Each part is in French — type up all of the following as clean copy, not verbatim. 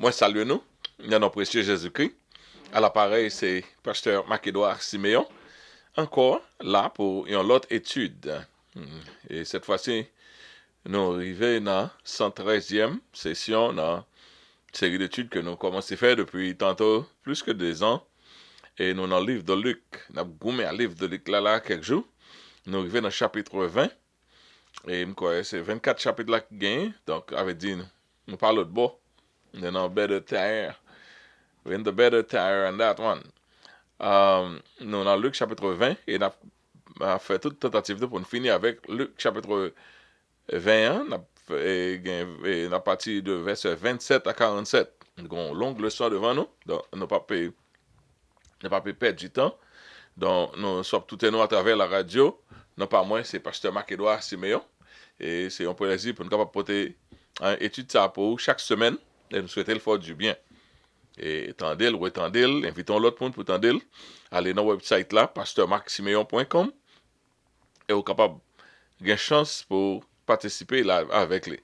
Moi, salut nous, notre précieux Jésus-Christ. À l'appareil, c'est Pasteur Marc-Édouard Siméon. Encore là pour une autre étude. Et cette fois-ci, nous arrivons dans la 113e session dans la série d'études que nous commençons à faire depuis tantôt plus que 2 ans. Et nous dans le livre de Luc. Nous avons gommé à livre de Luc là quelques jours. Nous arrivons dans le chapitre 20. Et c'est 24 chapitres là qui gagnent. Donc, avait dit, nous parlons de beau. Nous avons better tire. We're in the better tire on that one. Nous dans Luc chapitre 20 et nous avons fait toute tentative pour nous finir avec Luc chapitre 21. Nous avons parti de verset 27 à 47. Nous avons une longue leçon devant nous. Donc, nous ne pouvons pas perdre du temps. Donc, nous sommes tout et nous à travers la radio. Non pas moi, c'est Pasteur Marc-Édouard Siméon. Et c'est un plaisir pour nous capables porter une étude ça pour chaque semaine. Et nous souhaitons le faire du bien. Et tendez-le, retendez-le, invitons l'autre monde pour tendez-le. Allez dans le website là, pasteurmarcsimeon.com et vous êtes capable de chance pour participer là avec lui.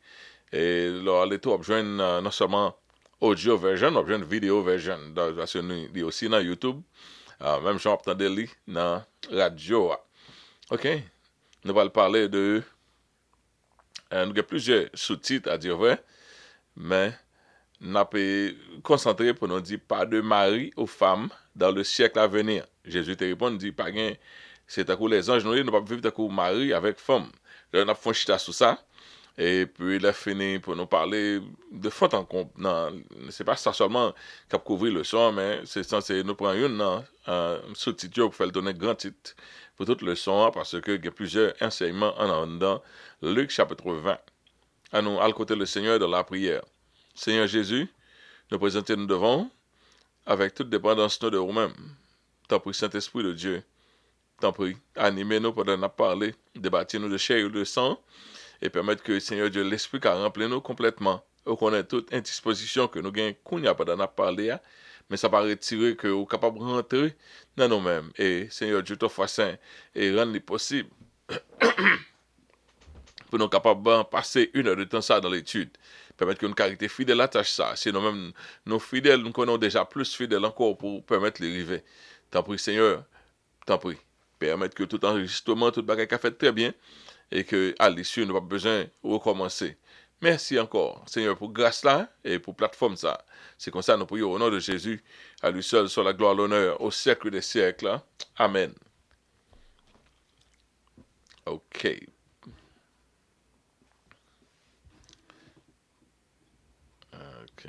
Et là, allez tout joindre non seulement audio version, mais joindre vidéo version. Parce que nous aussi dans YouTube, même si on entendez lui dans radio. OK. Nous allons parler de nous avons plusieurs sous-titres à dire vrai, mais nous avons concentré pour nous dire pas de mari aux femmes dans le siècle à venir. Jésus te répond, dit pas gain, c'est à coup les anges, nous ne pas vivre à coup mari avec femme. Là, on a fait un chita sur ça, et puis il a fini pour nous parler de fond en compte. Non, c'est pas ça seulement qui a couvert le son, mais c'est censé nous prendre un sous-titre pour faire le donner grand titre pour toute le son, parce qu'il y a plusieurs enseignements en dedans. Luc chapitre 20. À nous, à côté le Seigneur de la prière. Seigneur Jésus, nous présentons nous devant, avec toute dépendance de nous-mêmes. T'en prie, Saint-Esprit de Dieu. T'en prie, animez-nous pendant nous parler, débattez-nous de chair ou de sang, et permettre que, Seigneur Dieu, l'Esprit car remplit nous complètement. Ou qu'on ait toute indisposition que nous gagnons qu'on a pendant nous parler, mais ça va retirer que nous sommes capables de rentrer dans nous-mêmes. Et, Seigneur Dieu, t'offre saint, et rendre les possible pour nous capables de passer 1 heure de temps ça dans l'étude. Permettre que nous caractère fidèle à la tâche ça. Si nous-mêmes, nous fidèles, nous connaissons déjà plus fidèles encore pour permettre l'arrivée. T'en prie, Seigneur, t'en prie. Permettre que tout enregistrement, tout bagage a fait très bien et que à l'issue, nous n'avons pas besoin de recommencer. Merci encore, Seigneur, pour grâce là et pour plateforme ça. C'est comme ça nous prions au nom de Jésus, à lui seul soit la gloire, l'honneur, au siècle des siècles. Amen. OK. OK.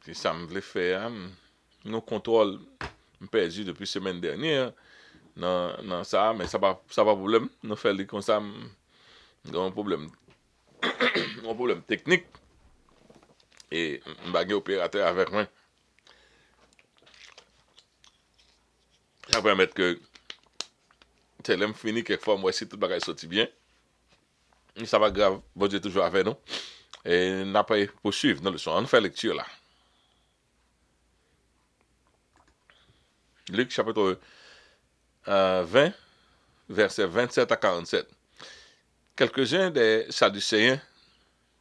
Puis ça me voulait faire, nous contrôle perdu depuis la semaine dernière dans ça, mais ça pas problème. Nous faisons comme ça, un problème, un problème technique et un bagage opérateur avec moi. Ça permet que c'est l'aime fini quelquefois, moi si tout le bagage sorti bien. Et ça va grave, bon Dieu toujours avec nous. Et n'a pas poursuivre dans le son. On fait lecture là. Luc chapitre 20, versets 27 à 47. Quelques-uns des Sadducéens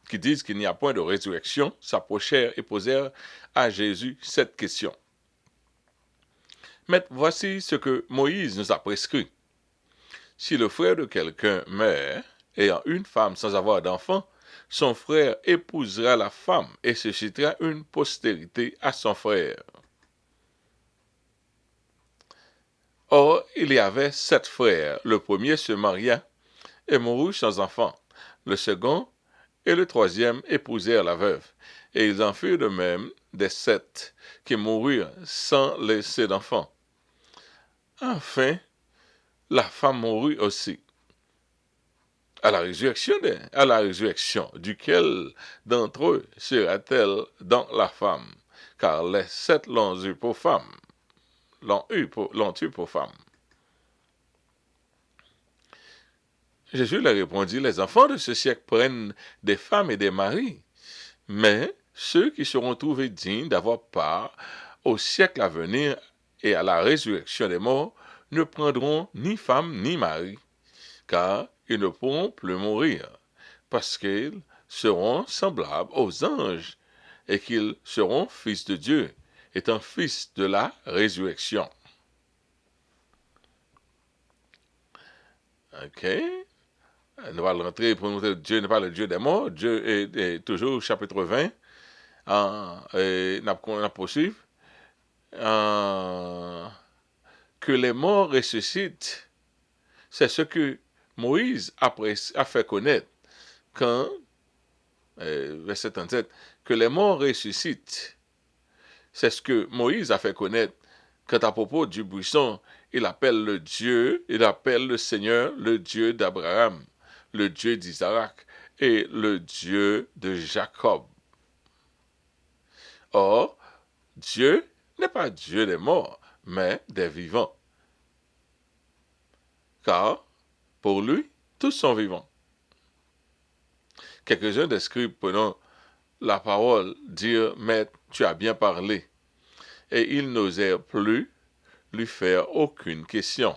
qui disent qu'il n'y a point de résurrection s'approchèrent et posèrent à Jésus cette question. Mais voici ce que Moïse nous a prescrit. Si le frère de quelqu'un meurt, ayant une femme sans avoir d'enfant, son frère épousera la femme et suscitera une postérité à son frère. Or, il y avait 7 frères. Le premier se maria et mourut sans enfant. Le second et le troisième épousèrent la veuve. Et ils en furent de même des 7 qui moururent sans laisser d'enfant. Enfin, la femme mourut aussi. À la résurrection, duquel d'entre eux sera-t-elle dans la femme? Car les 7 l'ont eu pour femme. L'ont eu pour femme. Jésus leur répondit, les enfants de ce siècle prennent des femmes et des maris, mais ceux qui seront trouvés dignes d'avoir part au siècle à venir et à la résurrection des morts ne prendront ni femme ni mari, car ils ne pourront plus mourir, parce qu'ils seront semblables aux anges, et qu'ils seront fils de Dieu, étant fils de la résurrection. OK? Nous allons rentrer pour montrer que Dieu n'est pas le Dieu des morts. Dieu est toujours, chapitre 20, n'a poursuivre. Que les morts ressuscitent, c'est ce que Moïse a fait connaître quand, verset 37, que les morts ressuscitent, c'est ce que Moïse a fait connaître quand à propos du buisson, il appelle le Seigneur, le Dieu d'Abraham, le Dieu d'Isaac et le Dieu de Jacob. Or, Dieu n'est pas Dieu des morts, mais des vivants. Car, pour lui, tous sont vivants. Quelques-uns des scribes prenant la parole dirent, Maître, tu as bien parlé. Et ils n'osèrent plus lui faire aucune question.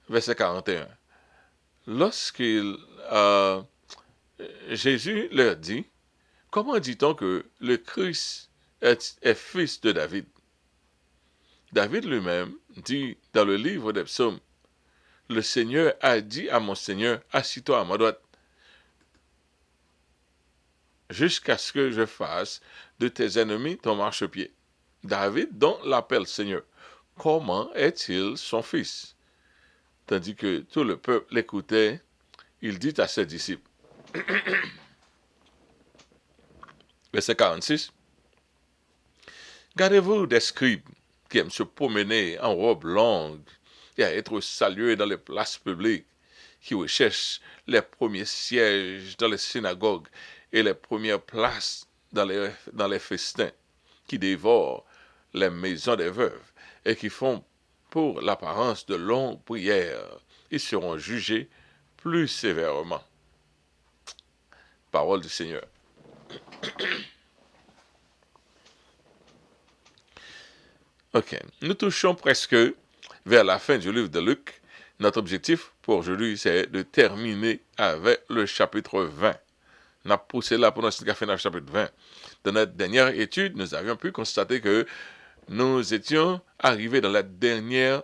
Verset 41. Lorsqu'il Jésus leur dit, comment dit-on que le Christ est fils de David? David lui-même dit dans le livre des psaumes, le Seigneur a dit à mon Seigneur, assis-toi à ma droite, jusqu'à ce que je fasse de tes ennemis ton marchepied. David donc l'appelle Seigneur. Comment est-il son fils? Tandis que tout le peuple l'écoutait, il dit à ses disciples, verset 46, gardez-vous des scribes qui aiment se promener en robe longue et à être salués dans les places publiques, qui recherchent les premiers sièges dans les synagogues et les premières places dans les festins, qui dévorent les maisons des veuves et qui font pour l'apparence de longues prières. Ils seront jugés plus sévèrement. Parole du Seigneur. Ok, nous touchons presque vers la fin du livre de Luc. Notre objectif pour aujourd'hui, c'est de terminer avec le chapitre 20. On a poussé là pour notre café dans le chapitre 20. Dans notre dernière étude, nous avions pu constater que nous étions arrivés dans la dernière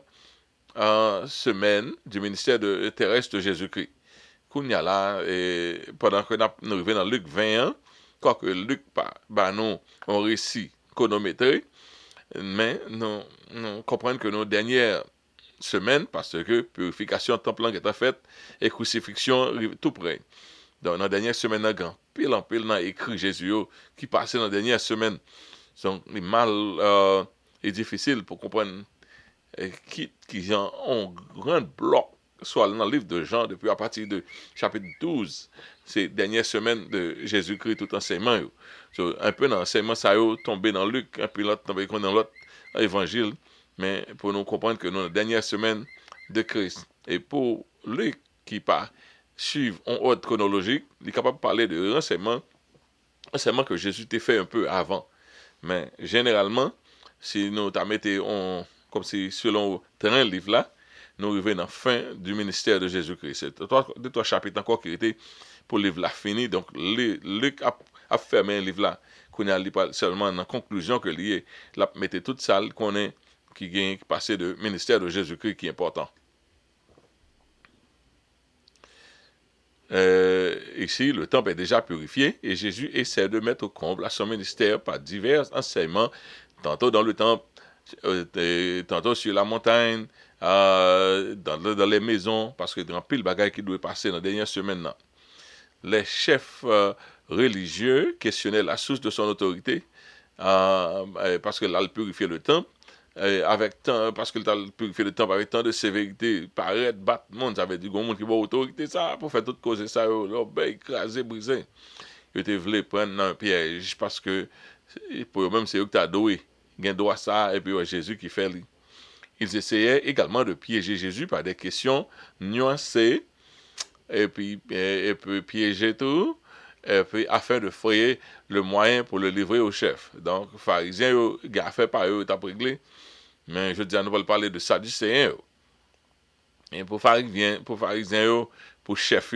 semaine du ministère terrestre de Jésus-Christ. Kounya là, pendant que nous arrivons dans Luc 21, quoique Luc nous un récit chronométré, mais nous comprenons que nos dernières semaines, parce que purification temple qui est faite et crucifixion tout près. Dans la dernière semaine, pile en pile, dans écrit Jésus qui passait dans la dernière semaine. Donc, les mal et difficile pour comprendre qui ont un grand bloc, soit dans le livre de Jean, depuis à partir de chapitre 12, ces dernières semaines de Jésus-Christ, tout enseignement. Un peu dans l'enseignement, ça a tombé dans Luc, un peu l'autre tombé dans l'autre évangile, mais pour nous comprendre que nous, dans la dernière semaine de Christ, et pour lui qui pas suivre en ordre chronologique, il est capable de parler de renseignements que Jésus t'a fait un peu avant. Mais généralement, si nous t'as mettez comme si selon le livre là, nous arrivons à la fin du ministère de Jésus-Christ. C'est deux chapitres encore qui étaient pour le livre là fini. Donc, Luc a fermé un livre là, qu'on a lu seulement dans la conclusion que lié, là, mettez toute salle qu'on est, qui gagne passé de ministère de Jésus-Christ qui est important. Ici, le temple est déjà purifié et Jésus essaie de mettre au comble à son ministère par divers enseignements, tantôt dans le temple, tantôt sur la montagne, dans les maisons, parce que dans pile bagaille qui doit passer dans la dernière semaine là. Les chefs religieux questionnaient la source de son autorité, parce que là, il purifiait le temple, parce que le purifié le temple avec tant de sévérité, paraître, battre le monde, ça veut dire qu'il y a monde qui a autorité, ça, pour faire toute cause, ça, écraser, briser. Ils te voulaient prendre un piège, parce que, pour eux-mêmes, c'est eux qui t'ont doué. Ils ont droit ça, et puis Jésus qui fait. Ils essayaient également de piéger Jésus par des questions nuancées, et puis piéger tout, et puis afin de frayer le moyen pour le livrer au chef. Donc, pharisiens, ils ont fait par eux, ils ont réglé. Mais je dis, nous allons parler de Sadducéens. Et pour pharisiens, pour chef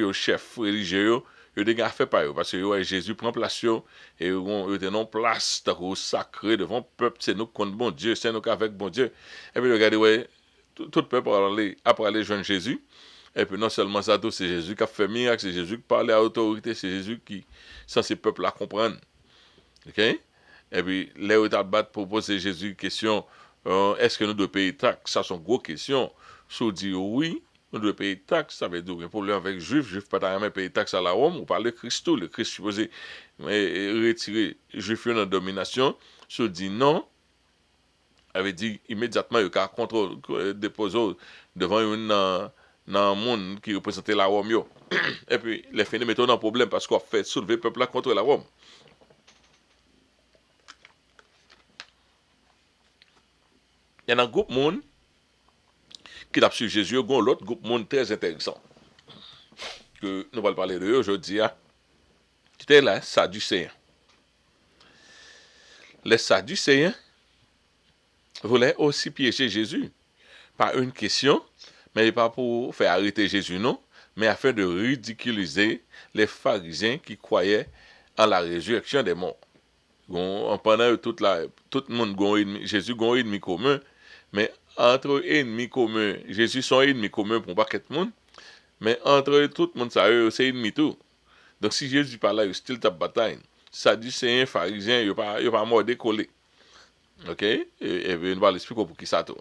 religieux, yo de fait pas yo parce que ouais, Jésus prend place yo et yo te non place au sacré devant peuple, c'est nous contre bon Dieu, c'est nous qu'avec bon Dieu. Et puis regardez ouais, tout peuple après aller joindre Jésus. Et puis non seulement ça, tout c'est Jésus qui a fait miracle, c'est Jésus qui parlait à autorité, c'est Jésus qui censé peuple la comprendre. OK? Et puis les autres battent pour poser Jésus une question, est-ce que nous devons payer taxe? Ça sont une grosse question. Si on dit oui, nous devons payer taxe, ça veut dire qu'il y a un problème avec les Juifs. Les Juifs ne peuvent pas payer taxe à la Rome. On parle de Christ, le Christ supposé retirer les Juifs dans la domination. Si on dit non, ça veut dire immédiatement il y a un contrôle déposé devant un monde qui représentait la Rome. Et puis les fins mettent un problème parce qu'on fait soulever le peuple contre la Rome. Il y a un groupe de monde qui a suivi Jésus, il y a l'autre groupe de monde très intéressant. Que nous allons parler de eux aujourd'hui. C'était les Sadducéens. Les Sadducéens voulaient aussi piéger Jésus. Pas une question, mais pas pour faire arrêter Jésus, non, mais afin de ridiculiser les pharisiens qui croyaient en la résurrection des morts. Pendant tout le monde, Jésus a un ennemi commun, mais entre ennemis communs, Jésus sont ennemis communs pour pas que tout le monde, mais entre tout le monde, ça c'est ennemi tout. Donc si Jésus parle là, il style de bataille. Sadducéens, pharisiens, il pas mort décollé. OK? Et nous allons expliquer pour qui ça tout.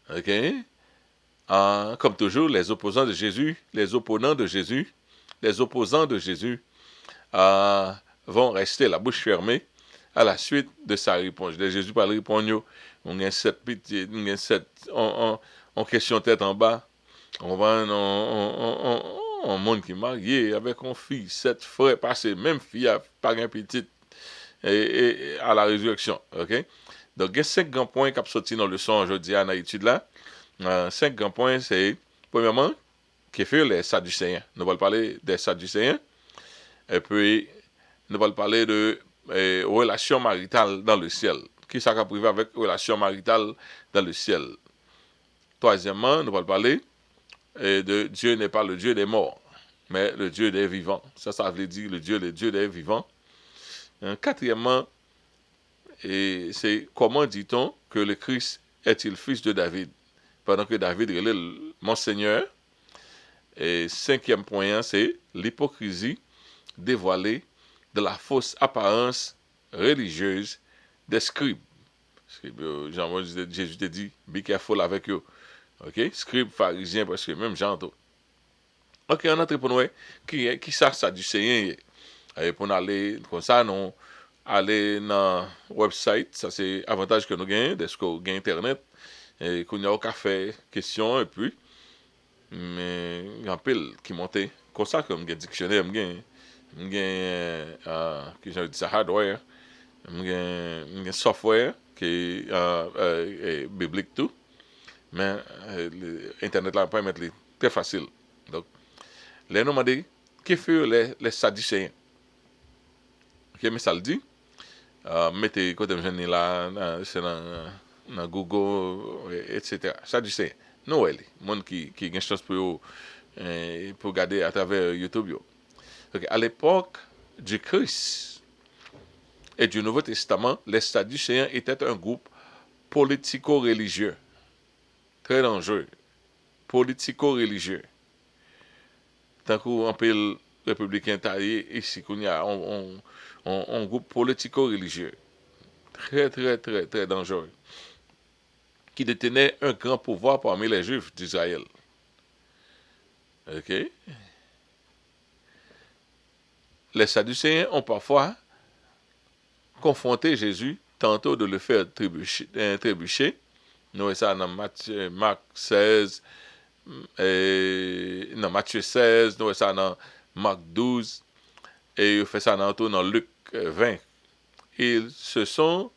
OK? Comme toujours, les opposants de Jésus vont rester la bouche fermée à la suite de sa réponse. Jésus parle répondre, on a sept pitié, on question tête en bas, on va un monde qui est marié avec une fille, 7 frères passés, même fille par un petit et à la résurrection. OK? Donc, il y a 5 grands points qui sont sortis dans le son aujourd'hui à l'étude là. 5 grands points, c'est, premièrement, qui fait les Sadducéens. Nous allons parler des Sadducéens. Et puis, nous allons parler de relations maritales dans le ciel. Qui ça a privé avec relations maritales dans le ciel? Troisièmement, nous allons parler de Dieu n'est pas le Dieu des morts, mais le Dieu des vivants. Ça veut dire le Dieu des vivants. Quatrièmement, c'est comment dit-on que le Christ est-il fils de David? Pendant que David est mon Seigneur. Et cinquième point, c'est l'hypocrisie dévoilée de la fausse apparence religieuse des scribes. Jésus te dit, be careful avec eux. OK? Scribes, pharisiens, parce que même j'entends. OK, on entre pour nous. Qui ça du Seigneur? Pour nous aller comme ça, non. Aller dans le website, ça c'est avantage que nous gagnons, parce qu'on gagne Internet. Et qu'on a au café, question, et puis, mais il y a un pile qui montait. Comme ça, comme un dictionnaire, j'ai dit ça, hardware, un software qui est biblique tout, mais Internet là, pas mettre très facile. Donc, les noms m'ont dit, qui fait les Sadducéens? Ok, mais ça le dit, mettez côté de là, c'est dans Google, etc. Sadducéens. Nous, les monde qui a une chance pour regarder à travers YouTube. Okay. À l'époque du Christ et du Nouveau Testament, les Sadducéens étaient un groupe politico-religieux. Très dangereux. Politico-religieux. Tant qu'on peut le républicain taillé, ici, qu'on y a un groupe politico-religieux. Très, très, très, très dangereux. Qui détenait un grand pouvoir parmi les Juifs d'Israël. OK? Les Sadducéens ont parfois confronté Jésus, tantôt de le faire trébucher. Nous voyons ça dans Marc 16, dans Matthieu 16, nous voyons ça dans Marc 12, et il fait ça dans Luc 20. Ils se sont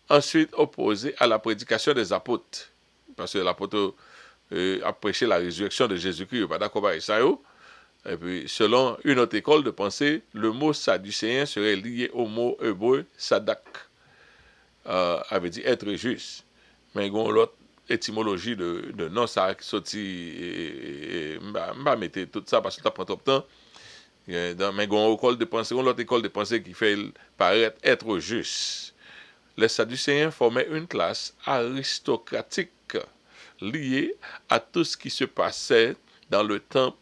ensuite opposés à la prédication des apôtres. Parce que l'apôtre a prêché la résurrection de Jésus-Christ, il n'est pas d'accord avec ça. Et puis, selon une autre école de pensée, le mot sadducéen serait lié au mot hébreu sadak, avait dit être juste. Mais il y a l'autre étymologie de non, ça qui sorti, je ne vais pas mettre tout ça parce que ça prend trop de temps. Mais il y a l'autre école de pensée qui fait paraître être juste. Les Sadducéens formaient une classe aristocratique liée à tout ce qui se passait dans le temple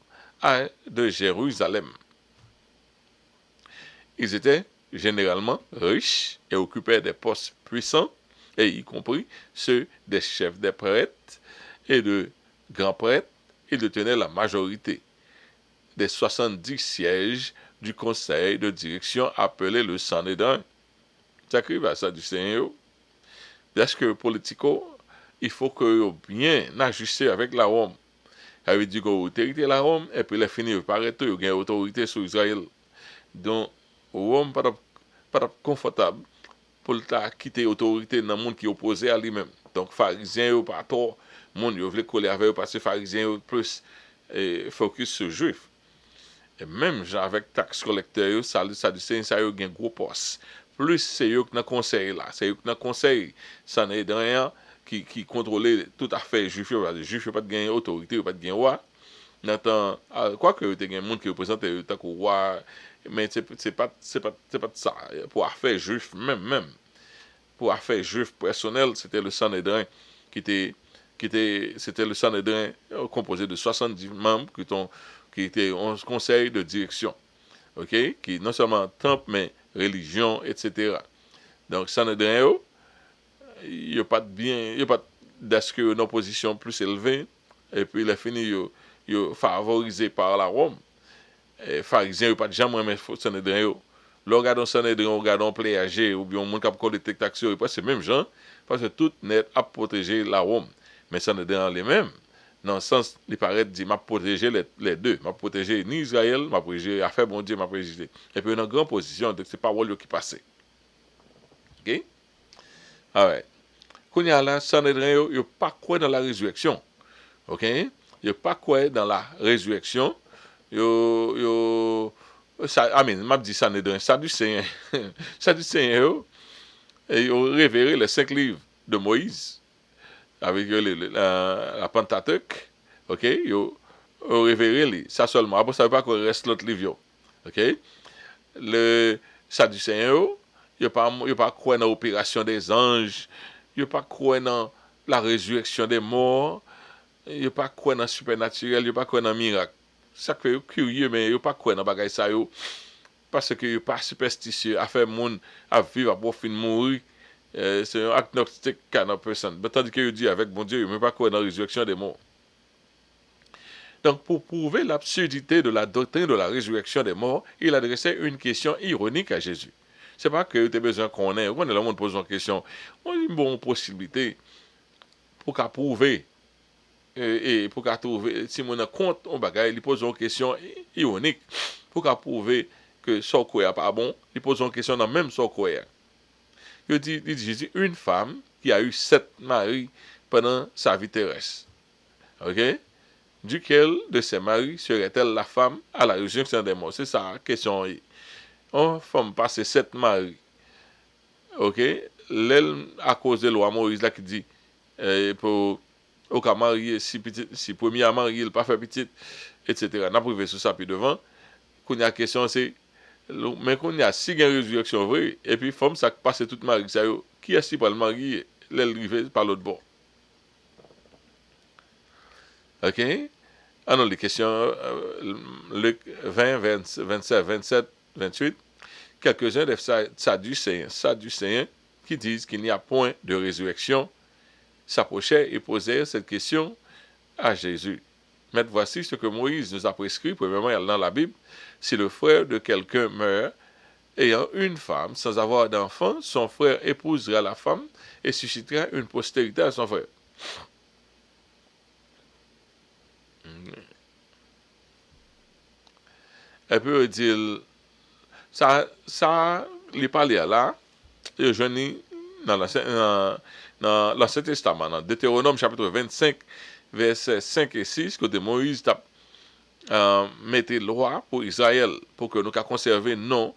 de Jérusalem. Ils étaient généralement riches et occupaient des postes puissants, et y compris ceux des chefs des prêtres et de grands prêtres. Ils détenaient la majorité des 70 sièges du conseil de direction appelé le Sanhédrin. Ça arrive à ça du Seigneur. Parce que politico, il faut que bien ajuster avec la Rome. Ça veut dire que l'autorité de la Rome, et puis les finir par être, il y a une autorité sur Israël. Donc, Rome pas confortable pour quitter l'autorité dans le monde qui est opposé à lui-même. Donc, pharisiens, pas tort, le monde veut coller avec eux parce que pharisiens plus focus sur juif. Et même avec taxe collecteur, ça du Seigneur, ça a un gros poste. Plus c'est eux qui dans le conseil là, c'est eux qui dans le conseil, ça n'est rien qui contrôle tout à fait juif, les juifs pas de gagner autorité, pas de gagner roi. N'entend quoi que tu as un monde qui représente tant que roi, mais c'est pas ça pour affaires juif même pour affaires juif personnelles, c'était le Sanhédrin c'était le Sanhédrin composé de 70 membres qui étaient en conseil de direction. OK, qui non seulement temple mais religion etc. Donc Sanhédrin il n'y a pas de bien, il n'y a pas d'asque une opposition plus élevée et puis il a fini favorisé par la Rome. Les pharisiens, pas de jamais aimer Sanhédrin. Le regardons Sanhédrin, regardons Pléagé, ou bien mon cap collecte taxi, c'est même gens, parce que tout net à protéger la Rome. Mais Sanhédrin les mêmes, dans le sens, il paraît dit, m'a protéger les deux, m'a protéger ni Israël, m'a protéger, affaire bon Dieu, m'a protégé. Et puis, une grande position, donc c'est pas Wallio qui passait. OK? Alright. Quand il y a là, Sanhédrin, il n'y a pas quoi dans la résurrection. OK? Il n'y a pas quoi dans la résurrection. M'a dit Sanhédrin, Sadducéen. Sadducéen, ils ont révéré les 5 livres de Moïse, avec la Pentateuque. OK? Ils ont révéré ça seulement. Après, ça ne veut pas qu'il reste l'autre livre. OK? Le Sadducéen, il n'y a pas quoi dans l'opération des anges, il n'y a pas quoi dans la résurrection des morts, il n'y a pas quoi dans le supernaturel, il n'y a pas quoi dans le miracle. Ça fait curieux, mais il n'y a pas quoi dans bagay ça yo, parce que il n'y a pas superstitieux à faire monde à vivre à pour fin mourir. C'est un agnostic kind of person. Mais tandis que dit avec bon Dieu, il n'y a pas quoi dans la résurrection des morts. Donc, pour prouver l'absurdité de la doctrine de la résurrection des morts, il adressait une question ironique à Jésus. C'est pas que tu as besoin qu'on ait. Quand le monde pose une question, on a une bonne possibilité pour qu'à prouver et pour qu'à trouver, si on a compte on bagaille, il pose une question ironique pour qu'à prouver que son quoi pas bon, il pose une question dans même son quoi. Il dit Jésus, une femme qui a eu 7 maris pendant sa vie terrestre. OK? Duquel de ses maris serait-elle la femme à la résurrection des morts? C'est ça la question. Une femme passe 7 maris. OK? L'elle, à cause de la loi Moïse là qui dit, pour au cas marié, si premier à marier, il pas fait petit, etc. N'a privé sur ça puis devant. Qu'on y a question c'est, mais qu'on y a si une résurrection vraie, et puis femme ça passe toute mari, ça qui est-ce qui peut le marier? L'elle rive par l'autre bord. OK? Alors, les questions, Luc 20, 27, 27, 28. Quelques-uns des Sadducéens qui disent qu'il n'y a point de résurrection s'approchaient et posaient cette question à Jésus. Mais voici ce que Moïse nous a prescrit, premièrement dans la Bible. Si le frère de quelqu'un meurt, ayant une femme, sans avoir d'enfant, son frère épousera la femme et suscitera une postérité à son frère. Elle peut dire, ça, il parle là, et je dis dans l'Ancien Testament, dans Deutéronome chapitre 25, versets 5 et 6, que Moïse mettait loi pour Israël, pour que nous puissions conserver non,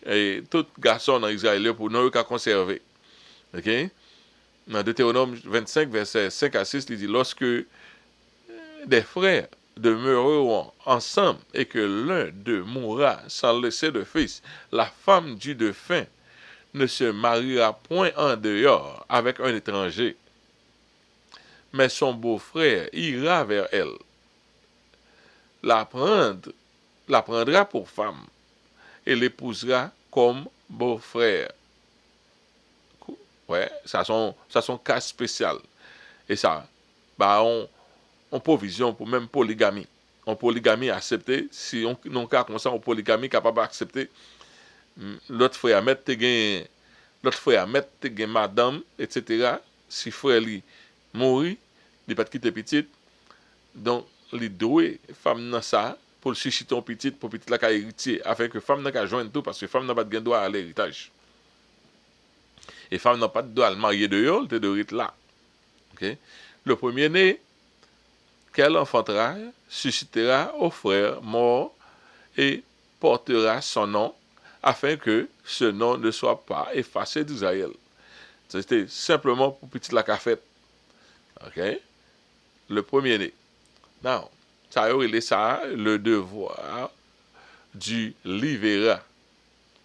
et tout garçon dans Israël, pour nous conserver. OK? Dans Deutéronome 25, verset 5 à 6, il dit, lorsque des frères demeureront ensemble et que l'un d'eux mourra sans laisser de fils, la femme du défunt ne se mariera point en dehors avec un étranger, mais son beau-frère ira vers elle, la, prendre, la prendra pour femme et l'épousera comme beau-frère. Ouais, ça son cas spécial. Et ça, bah on provision pour même polygamie. En polygamie accepté, si on non cas comme ça, en polygamie capable d'accepter, l'autre frère mettre te gen madame, etc. Si frère li mourit, il pas quitter petite, donc li doué femme nan ça pour le susciter ton petit pour petit la ka héritier afin que femme nan ka joindre tout parce que femme n'a pas de droit à l'héritage. Et femme n'a pas de droit à le marier de yo, te de rite là. OK? Le premier-né qu'elle enfantera suscitera au frère mort et portera son nom afin que ce nom ne soit pas effacé d'Israël. C'était simplement pour petit la cafette. OK? Le premier-né. Now, ça y est ça le devoir du livera.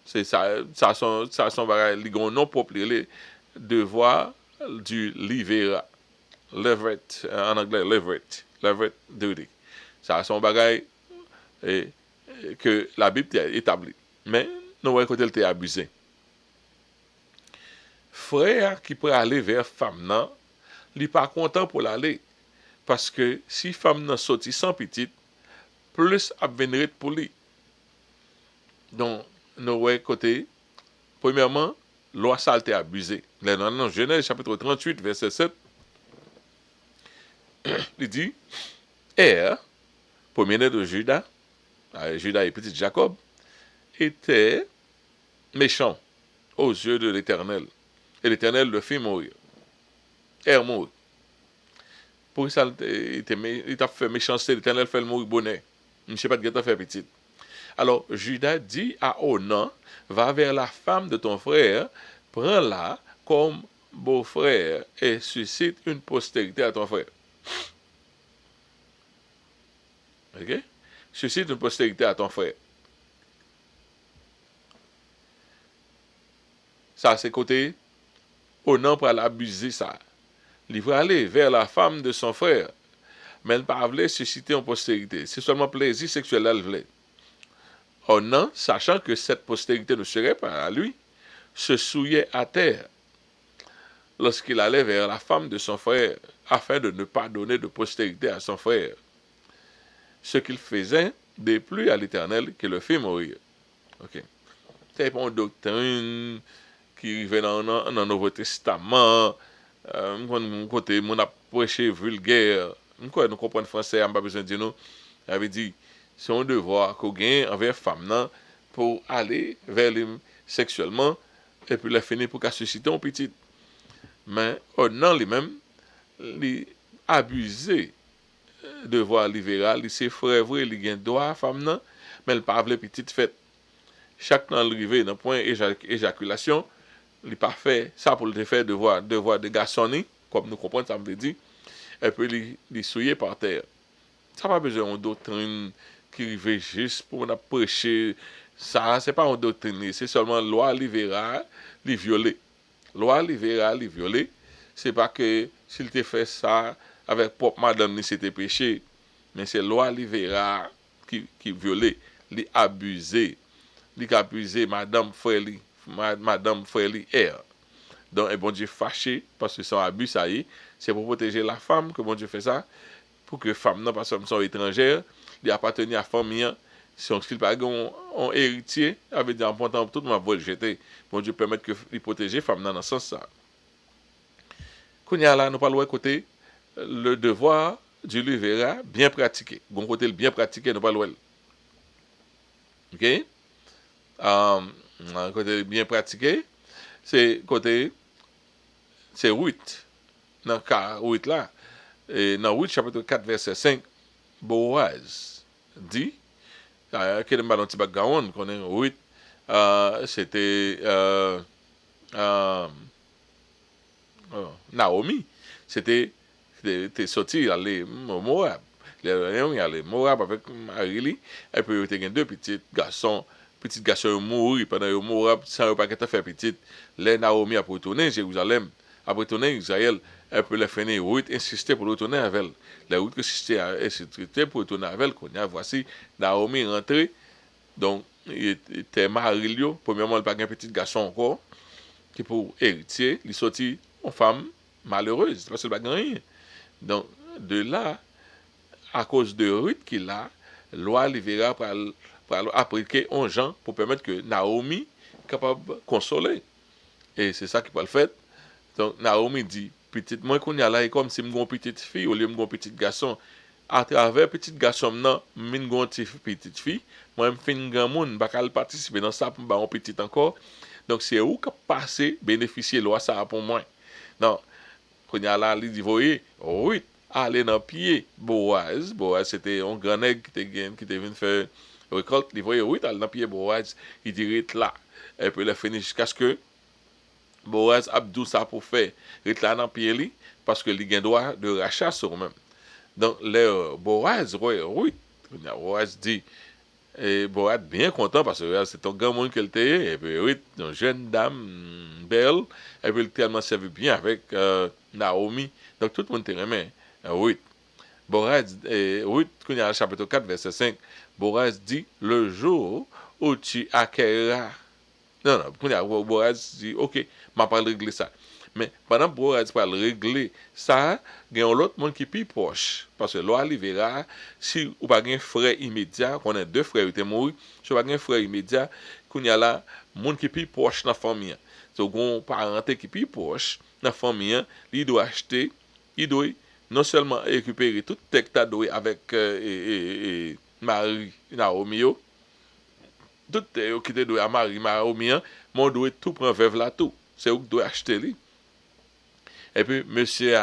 C'est ça son bagage, li gon non propre les devoir du livera. Leverett, en anglais, Leverett duty. Ça son bagage que la Bible a établi. Mais, nous voyons côté elle abusé. Frère qui peut aller vers femme nan, li pas content pour l'aller. Parce que si femme nan sorti sans petite, plus a venir pour lui. Donc, nous voyons côté, premièrement, loi ça a été abusé. Dans Genèse chapitre 38, verset 7, il dit, premier-né de Judas, Judas et petit Jacob, était méchant aux yeux de l'Éternel. Et l'Éternel le fit mourir. Mourit. Pour ça, il t'a fait méchanceté, l'Éternel fait le mourir bonnet. Je ne sais pas de quoi faire petit. Alors, Judas dit à Onan, va vers la femme de ton frère, prends-la comme beau-frère et suscite une postérité à ton frère. OK? Suscite une postérité à ton frère. Ça, c'est côté, Onan pour l'abuser ça. Il va aller vers la femme de son frère, mais elle ne pas voulait susciter une postérité. C'est seulement plaisir sexuel qu'elle voulait. Onan, sachant que cette postérité ne serait pas à lui, se souillait à terre lorsqu'il allait vers la femme de son frère, afin de ne pas donner de postérité à son frère. Ce qu'il faisait déplut à l'Éternel qui le fit mourir. Ok. C'est pas une doctrine qui arrivait dans le Nouveau Testament. Mon côté, mon a prêché vulgaire. Nous comprenons français, on n'a pas besoin de dire nous. Il avait dit, c'est un devoir qu'on gagne envers femme pour aller vers lui sexuellement et puis la finir pour qu'elle suscite un petit. Mais non lui-même, il abusé de voir libéral, il s'est frère vrai, il gagne droit à femme nan, mais il pas veut petite fête. Chaque temps arrivé dans point éjaculation, il pas fait ça pour le faire devoir de garçonner, comme nous comprenons ça me dit, et puis il souillé par terre. Ça pas besoin d'une doctrine qui arrive juste pour nous prêcher ça, c'est pas une doctrine, c'est seulement loi libérale, li violer. Loi libérale, li violer, c'est pas que s'il te fait ça avec propre madame ni c'était péché, mais c'est loi libérale qui violait, li abusé, li abusé madame frère li, madame frère li Donc et bon Dieu fâché parce que son abus ça y est, c'est pour protéger la femme que bon Dieu fait ça pour que femme non pas sont étrangère, li appartenir à famille. Si on ne pas un héritier, avait dit en bon temps tout le monde va le jeter. Bon Dieu permettre que il protéger femme dans ce sens ça. Kounya là nous parlons côté le devoir du livra bien pratiqué. Bon côté le bien pratiqué nous parlons. OK? Côté bien pratiqué, c'est côté c'est Ruth. Dans le cas Ruth là, et dans Ruth chapitre 4 verset 5, Boaz dit que le ballon petit background connaît Ruth c'était Naomi, c'était sorti aller au Moab. Les aller Moab avec Marie, et puis il y a deux petits garçons mourir pendant le Moab, sans pas qu'elle fait petite. Les Naomi a retourné à Jérusalem, a retourné à Israël, et puis les finir, Ruth insistait pour retourner avec elle. La Ruth insistait pour retourner avec elle. Voici Naomi rentrée, donc il était marié, premièrement, il n'y a pas un petit garçon encore, qui pour héritier, il sorti une femme malheureuse, parce qu'il n'y a pas rien. Donc, de là, à cause de Ruth qu'il a, loi libéra pour appliquer un gens pour permettre que Naomi capable de consoler. Et c'est ça qui va le faire. Donc, Naomi dit, petite, moi qu'on y a là, comme si je suis une petite fille, au lieu de un petit garçon, à travers petit garçon, non, je suis une petite fille, moi, je suis un grand monde, je vais participer dans ça pour me petit encore. Donc, c'est où qui passer, bénéficier de ça pour moi. Non, quand il y a là, il dit, voyez, oui, aller dans le pied, Boaz, c'était un grand nègre qui était venu faire récolte, il voyait, oui, aller dans le pied, Boaz, il dirait là. Et puis, il a fini jusqu'à ce que Boaz Abdou ça pour faire, il là dans le pied, parce que il a droit de rachat sur même. Donc, le Boaz, oui, Boaz dit, et Boaz bien content parce que c'est un grand monde qu'elle était, et puis oui, une jeune dame belle, et puis elle tellement servi bien avec Naomi. Donc tout le monde était remis. Oui. Boaz, oui, quand il y a le chapitre 4, verset 5, Boaz dit, le jour où tu acquerras. Non, non, quand il y a Boaz dit, ok, je vais régler ça. Mais pendant que Boaz va régler ça, il y a un autre monde qui est plus proche. Parce que là, il verra, si vous n'avez pas un frère immédiat, qu'on a deux frères qui sont morts, si vous n'avez pas un frère immédiat, qu'il y a là, monde qui est plus proche dans la famille. Donc, un parent qui est plus proche dans la famille, il doit acheter, il doit non seulement récupérer tout ce que tu as avec Marie, Naomi, tout ce qui te doit à Marie, Naomi, mais on doit tout prendre veuve là tout. C'est où que doit acheter lui. Et puis, monsieur,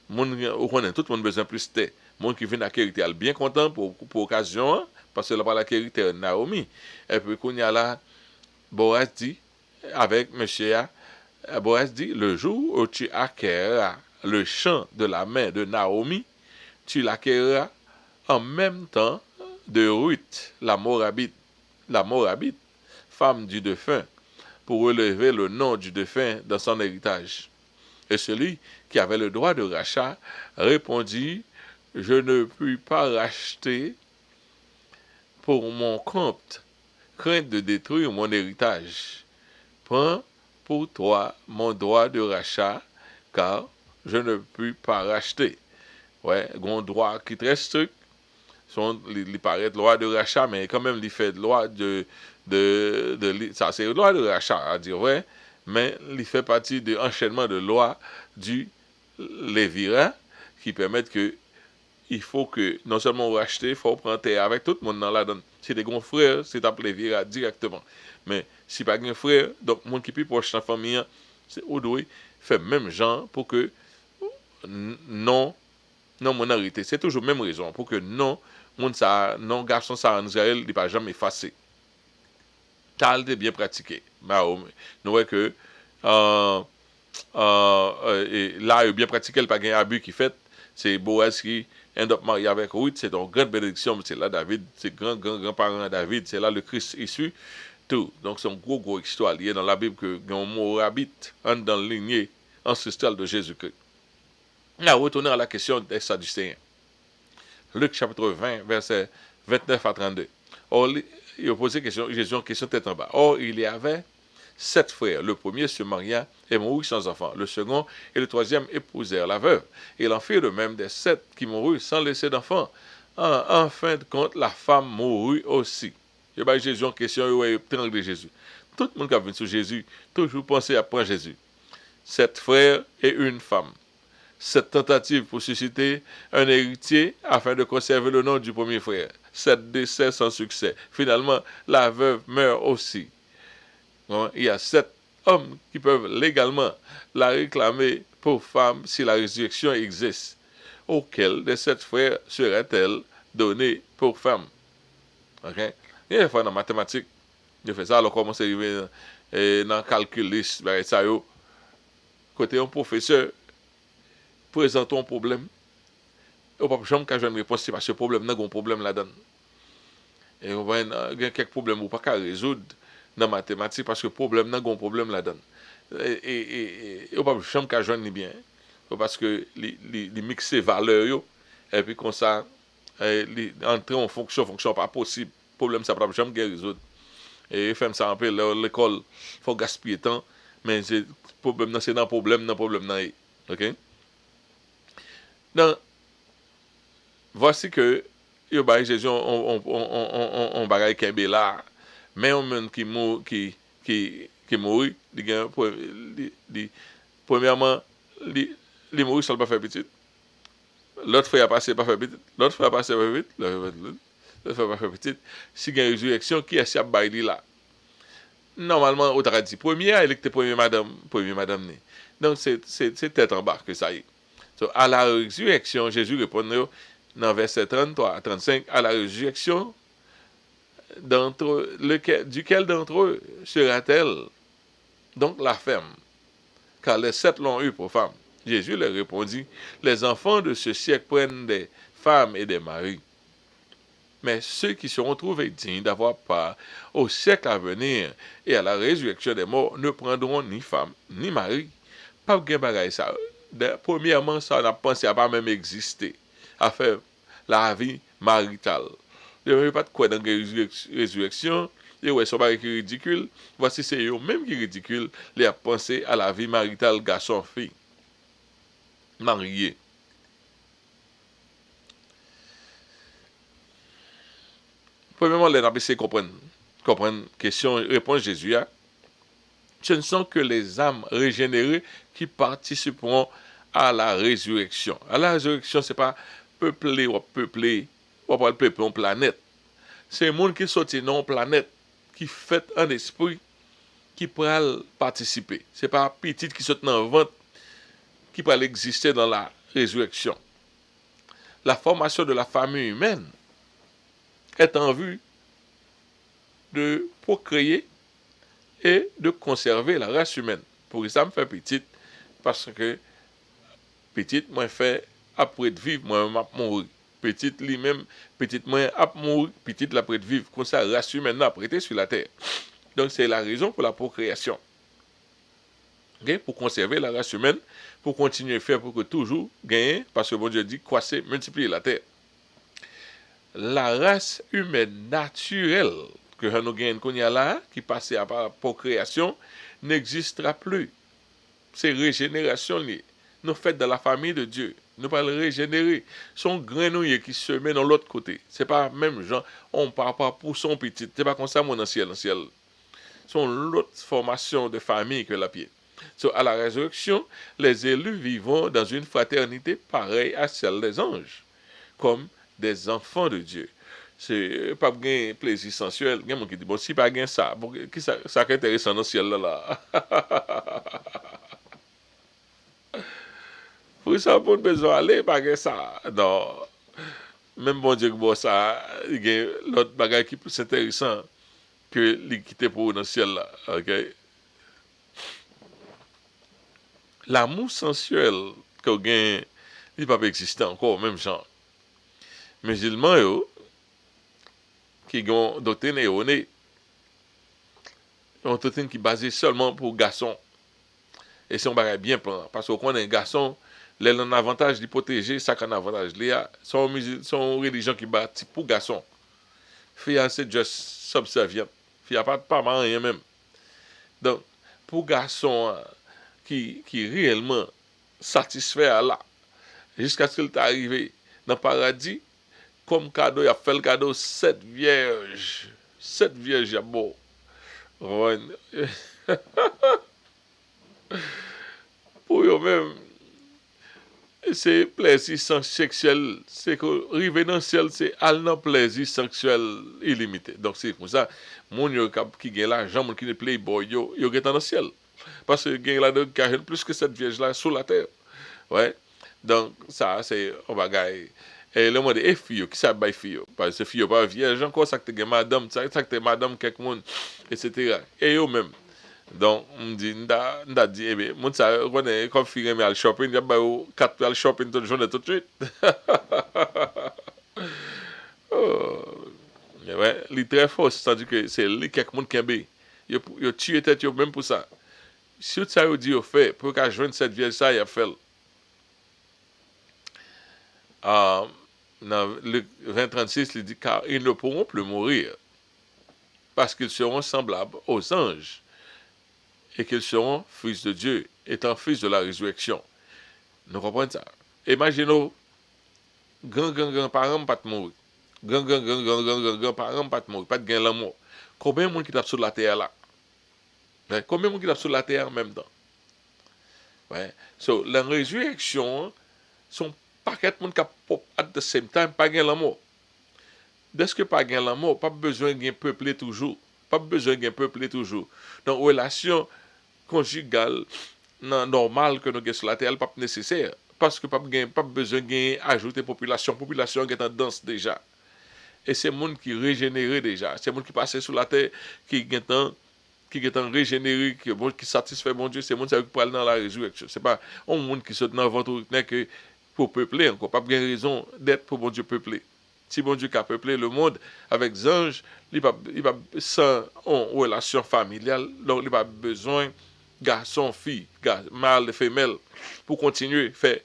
tout le monde besoin plus de monde qui vient acquérir, il bien content pour l'occasion, parce que là, pas l'acquérir Naomi. Et puis, quand il y a là, Boaz dit, avec monsieur, Boaz dit, le jour où tu acquériras le champ de la main de Naomi, tu l'acquériras en même temps de Ruth, la Moabite, femme du défunt, pour relever le nom du défunt dans son héritage. Et celui qui avait le droit de rachat répondit, je ne puis pas racheter pour mon compte, crainte de détruire mon héritage. Prends pour toi mon droit de rachat, car je ne puis pas racheter. Ouais, un droit qui est très strict. Il paraît loi de rachat, mais quand même, il fait loi ça c'est loi de rachat, à dire, ouais, mais il fait partie de l'enchaînement de lois du Lévirin qui permettent que il faut que non seulement on rachète, il faut prendre terre avec tout le monde dans la donne. Si des grands frères, c'est appelé Lévirin directement. Mais si pas un frère, donc mon qui est plus proche de la famille, c'est au doigt faire même genre pour que non mon hérité. C'est toujours la même raison pour que non garçon ça en Israël, il n'est pas jamais effacé. Tal de bien pratiqué. Nous voyons que là, il a bien pratiqué, il pas un abus qui fait. C'est Boaz qui end up marié avec Ruth, c'est une grande bénédiction. C'est là David, c'est grand-parent David, c'est là le Christ issu. Tout. Donc c'est une grosse histoire liée dans la Bible que un Moabite entre dans la lignée ancestrale de Jésus-Christ. Là, retournons à la question des Sadducéens. Luc chapitre 20, verset 29 à 32. Or, il a posé Jésus une question tête en bas. Or, il y avait 7 frères. Le premier se maria et mourut sans enfant. Le second et le troisième épousèrent la veuve. Il en fit de même des 7 qui moururent sans laisser d'enfant. En fin de compte, la femme mourut aussi. Il y a Jésus en question, il de Jésus. Tout le monde qui a venu sur Jésus, toujours pensé à prendre Jésus. 7 frères et une femme. Cette tentative pour susciter un héritier afin de conserver le nom du premier frère. 7 décès sans succès. Finalement, la veuve meurt aussi. Il y a 7 hommes qui peuvent légalement la réclamer pour femme si la résurrection existe. Auquel des 7 frères serait-elle donnée pour femme? Ok? Il y a des fois dans la mathématique, je fais ça, alors comment c'est arrivé dans le calcul, ça, côté un professeur, présente un problème, ou pas jamais qu'à une réponse, c'est parce que le problème n'a pas un problème là-dedans. Et on va il y a quelques problèmes ou pas qu'à résoudre dans la mathématique parce que le problème n'a pas un problème là-dedans. Et on pas jamais qu'à joindre ni bien. Parce que les mixer valeurs yo, et puis comme ça, entrer en fonction pas possible. Problème ça pas jamais résoudre. Et faire ça un peu l'école, faut gaspiller temps, mais c'est problème c'est dans problème là. OK? Donc voici que yo ba Jésus on bagaille kembe là, mais on monde qui mourit, premièrement li mourir ça pas faire petit. L'autre fois a passé pas faire petit, l'autre fois a passé pas vite, l'autre fois pas faire petit. Si gagne résurrection qui est a bail là. Normalement on t'a dit première elle était première madame né. Donc c'est tête en bas que ça y est. So, à la résurrection, Jésus répond dans verset 33 à 35, à la résurrection, duquel d'entre eux sera-t-elle donc la femme? Car les 7 l'ont eu pour femme. Jésus leur répondit, les enfants de ce siècle prennent des femmes et des maris. Mais ceux qui seront trouvés dignes d'avoir part au siècle à venir et à la résurrection des morts ne prendront ni femme ni mari. Pas de bagaille ça. Premièrement, ça n'a pensé à pas même exister. À faire la vie maritale. Il n'y a pas de quoi dans la résurrection. Et ouais, ça va être ridicule. Voici, c'est eux même qui ridicule. Les a pensé à la vie maritale garçon-fille. Marié. Premièrement, les ABC comprennent question, réponse Jésus a. Ce ne sont que les âmes régénérées qui participeront à la résurrection. À la résurrection, ce n'est pas peupler ou pas peupler une planète. C'est le monde qui sorti dans une planète, qui fait un esprit, qui pourra participer. Ce n'est pas petit qui saute dans le ventre, qui pourra exister dans la résurrection. La formation de la famille humaine est en vue de procréer et de conserver la race humaine. Pour ça, me fait petite, parce que petite, moi, fait après de vivre, moi, m'a mourir. Petite, lui-même, petite, moi, a mourir, petite, après de vivre. Comme ça, la race humaine a prêté sur la terre. Donc, c'est la raison pour la procréation. Okay? Pour conserver la race humaine, pour continuer à faire pour que toujours gagner, parce que bon Dieu dit, croissez, multiplier la terre. La race humaine naturelle que nous gagnons là, qui passe à la procréation, n'existera plus. C'est régénération. Nous faits dans la famille de Dieu. Nous pas le régénérer. Son grenouiller qui se met dans l'autre côté. C'est pas même genre, on part pas pour son petit. C'est pas comme ça, mon ciel. Son l'autre formation de famille que la pied. So, à la résurrection, les élus vivront dans une fraternité pareille à celle des anges, comme des enfants de Dieu. C'est pas un plaisir sensuel. Il y a des gens qui disent, bon, si pas gain ça, ça qui est intéressant dans le ciel là. Pour ça, pour besoin aller, pas gain ça. Non. Même bon Dieu que bon ça, il y a l'autre bagage qui est plus intéressant que les quitter pour dans le ciel là. OK? L'amour sensuel que gain, il pas exister encore, même genre. Musulmans, yo, qui ont une doctrine erronée, une doctrine qui est basée seulement pour garçons. Et c'est un bagage bien plan. Parce qu'on est un garçon, il a un avantage de protéger, ça a un avantage. Il y a son religion qui bâtit pour garçons. Fille, c'est juste subservient. Fille, pas mal rien même. Donc, pour garçons qui réellement satisfait à Allah, jusqu'à ce qu'il arrivé dans le paradis, comme cadeau, il a fait le cadeau 7 vierges. 7 vierges, à bon. Pour eux-mêmes, c'est plaisir sexuel. C'est que arriver dans le ciel, c'est aller plaisir sexuel illimité. Donc c'est comme ça, mon yo qui gagne l'argent, mon qui ne playboy, yo est dans le ciel. Parce que gagne là de plus que cette vierge là sur la terre. Ouais. Donc ça c'est un bagage. Et le monde est fille qui ça bail fille parce que fille pas vierge encore ça que t'es madame, ça que t'es madame quelque monde etc. Et eux même Donc, on me dit, on dit, eh bien, mon ça, on est comme fille mais al shopping, il y a bah, 4 al shopping toute journée tout de suite. Oh. Mais ouais, il est très fort, c'est-à-dire que c'est lui quelqu'un qui aime. Il tue tête même pour ça. Si ça veut dire fait, pour qu'à joindre cette vieille ça, il a fait. Euh, Dans le 2036, il dit car ils ne pourront plus mourir parce qu'ils seront semblables aux anges et qu'ils seront fils de Dieu, étant fils de la résurrection. Nous comprenons ça. Imaginez, grand-grand-grand-parents pas de mourir. Grand-grand-grand-grand-grand-grand-parents pas de mourir, pas de gain l'amour. Combien de monde qui tape sur la terre là? Ouais. Combien de monde qui tape sur la terre en même temps? Ouais. So, la résurrection, son paquet de monde qui pop at the same time, pas gain l'amour. Dès que pas gain l'amour, pas besoin de peuple toujours. Pas besoin de peuple toujours. Donc, relation conjugale normale que nous avons sur la terre, pas nécessaire. Parce que pas besoin de ajouter population. Population qui est en danse déjà. Et c'est le monde qui régénéré déjà. C'est le monde qui passe sur la terre, qui est en régénéré, qui satisfait mon Dieu. C'est le monde qui parle dans la résurrection. C'est pas un monde qui saute dans votre que pour peupler encore. Pas bien raison d'être pour mon Dieu peupler. Si bon Dieu qui a peuplé le monde avec des anges, il va sans relation familiale, donc il va besoin garçon, fille, mâle et femelle pour continuer faire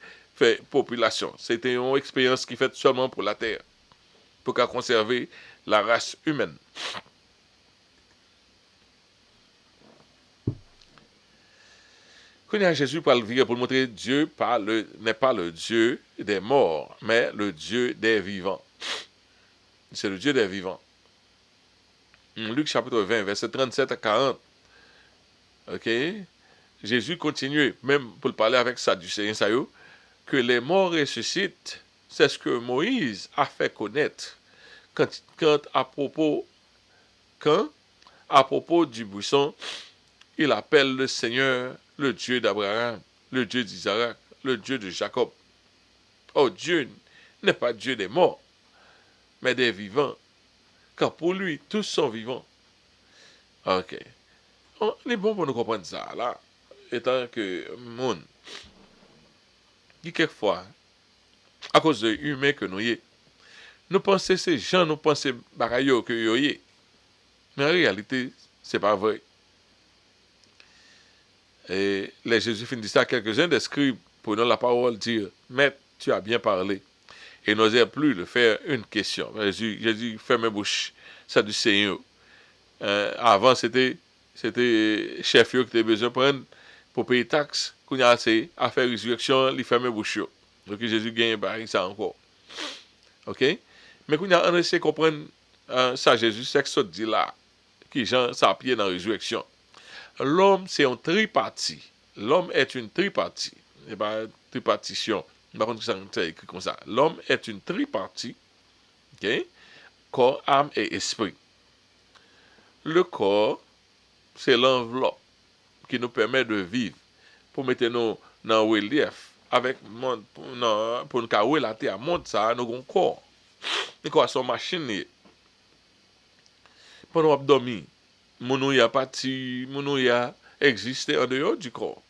population. C'était une expérience qui fait seulement pour la terre, pour conserver la race humaine. Quand il y a Jésus pour le montrer Dieu n'est pas le Dieu des morts, mais le Dieu des vivants. C'est le Dieu des vivants. Luc chapitre 20, verset 37 à 40. Ok? Jésus continue, même pour parler avec Sadducéens, que les morts ressuscitent. C'est ce que Moïse a fait connaître quand à propos du buisson, il appelle le Seigneur le Dieu d'Abraham, le Dieu d'Isaac, le Dieu de Jacob. Oh, Dieu n'est pas Dieu des morts, mais des vivants. Car pour lui, tous sont vivants. Ok. Il est bon pour nous comprendre ça, là. Étant que, monde, qui quelquefois, à cause de l'humain que nous y nous pensons ces gens, nous pensons bagaille que nous y mais en réalité, c'est pas vrai. Et les Jésus finit ça, quelques-uns des scribes, prenant la parole, dire, Maître, tu as bien parlé. Et n'osèrent plus le faire une question. Jésus ferme bouche, ça du Seigneur. Avant, c'était chef qui avait besoin de prendre pour payer taxes. Quand il a assez à faire résurrection, il ferme bouche. Donc Jésus gagne ça encore. OK? Mais quand il a essayé de comprendre ça, Jésus, c'est que ça dit là, qui Jean s'appuie dans la résurrection. L'homme, c'est un tripartie. L'homme est une tripartie. Et pas tripartition. Par contre, ça écrit comme ça. L'homme est une tripartie. OK? Corps, âme et esprit. Le corps, c'est l'enveloppe qui nous permet de vivre. Pour mettre nous dans le relief. Avec pour nous relater à monde ça, nous avons un corps. Le corps, c'est une machine. Pendant qu'on dormir, mon y a parti, mon y a existé en dehors du corps.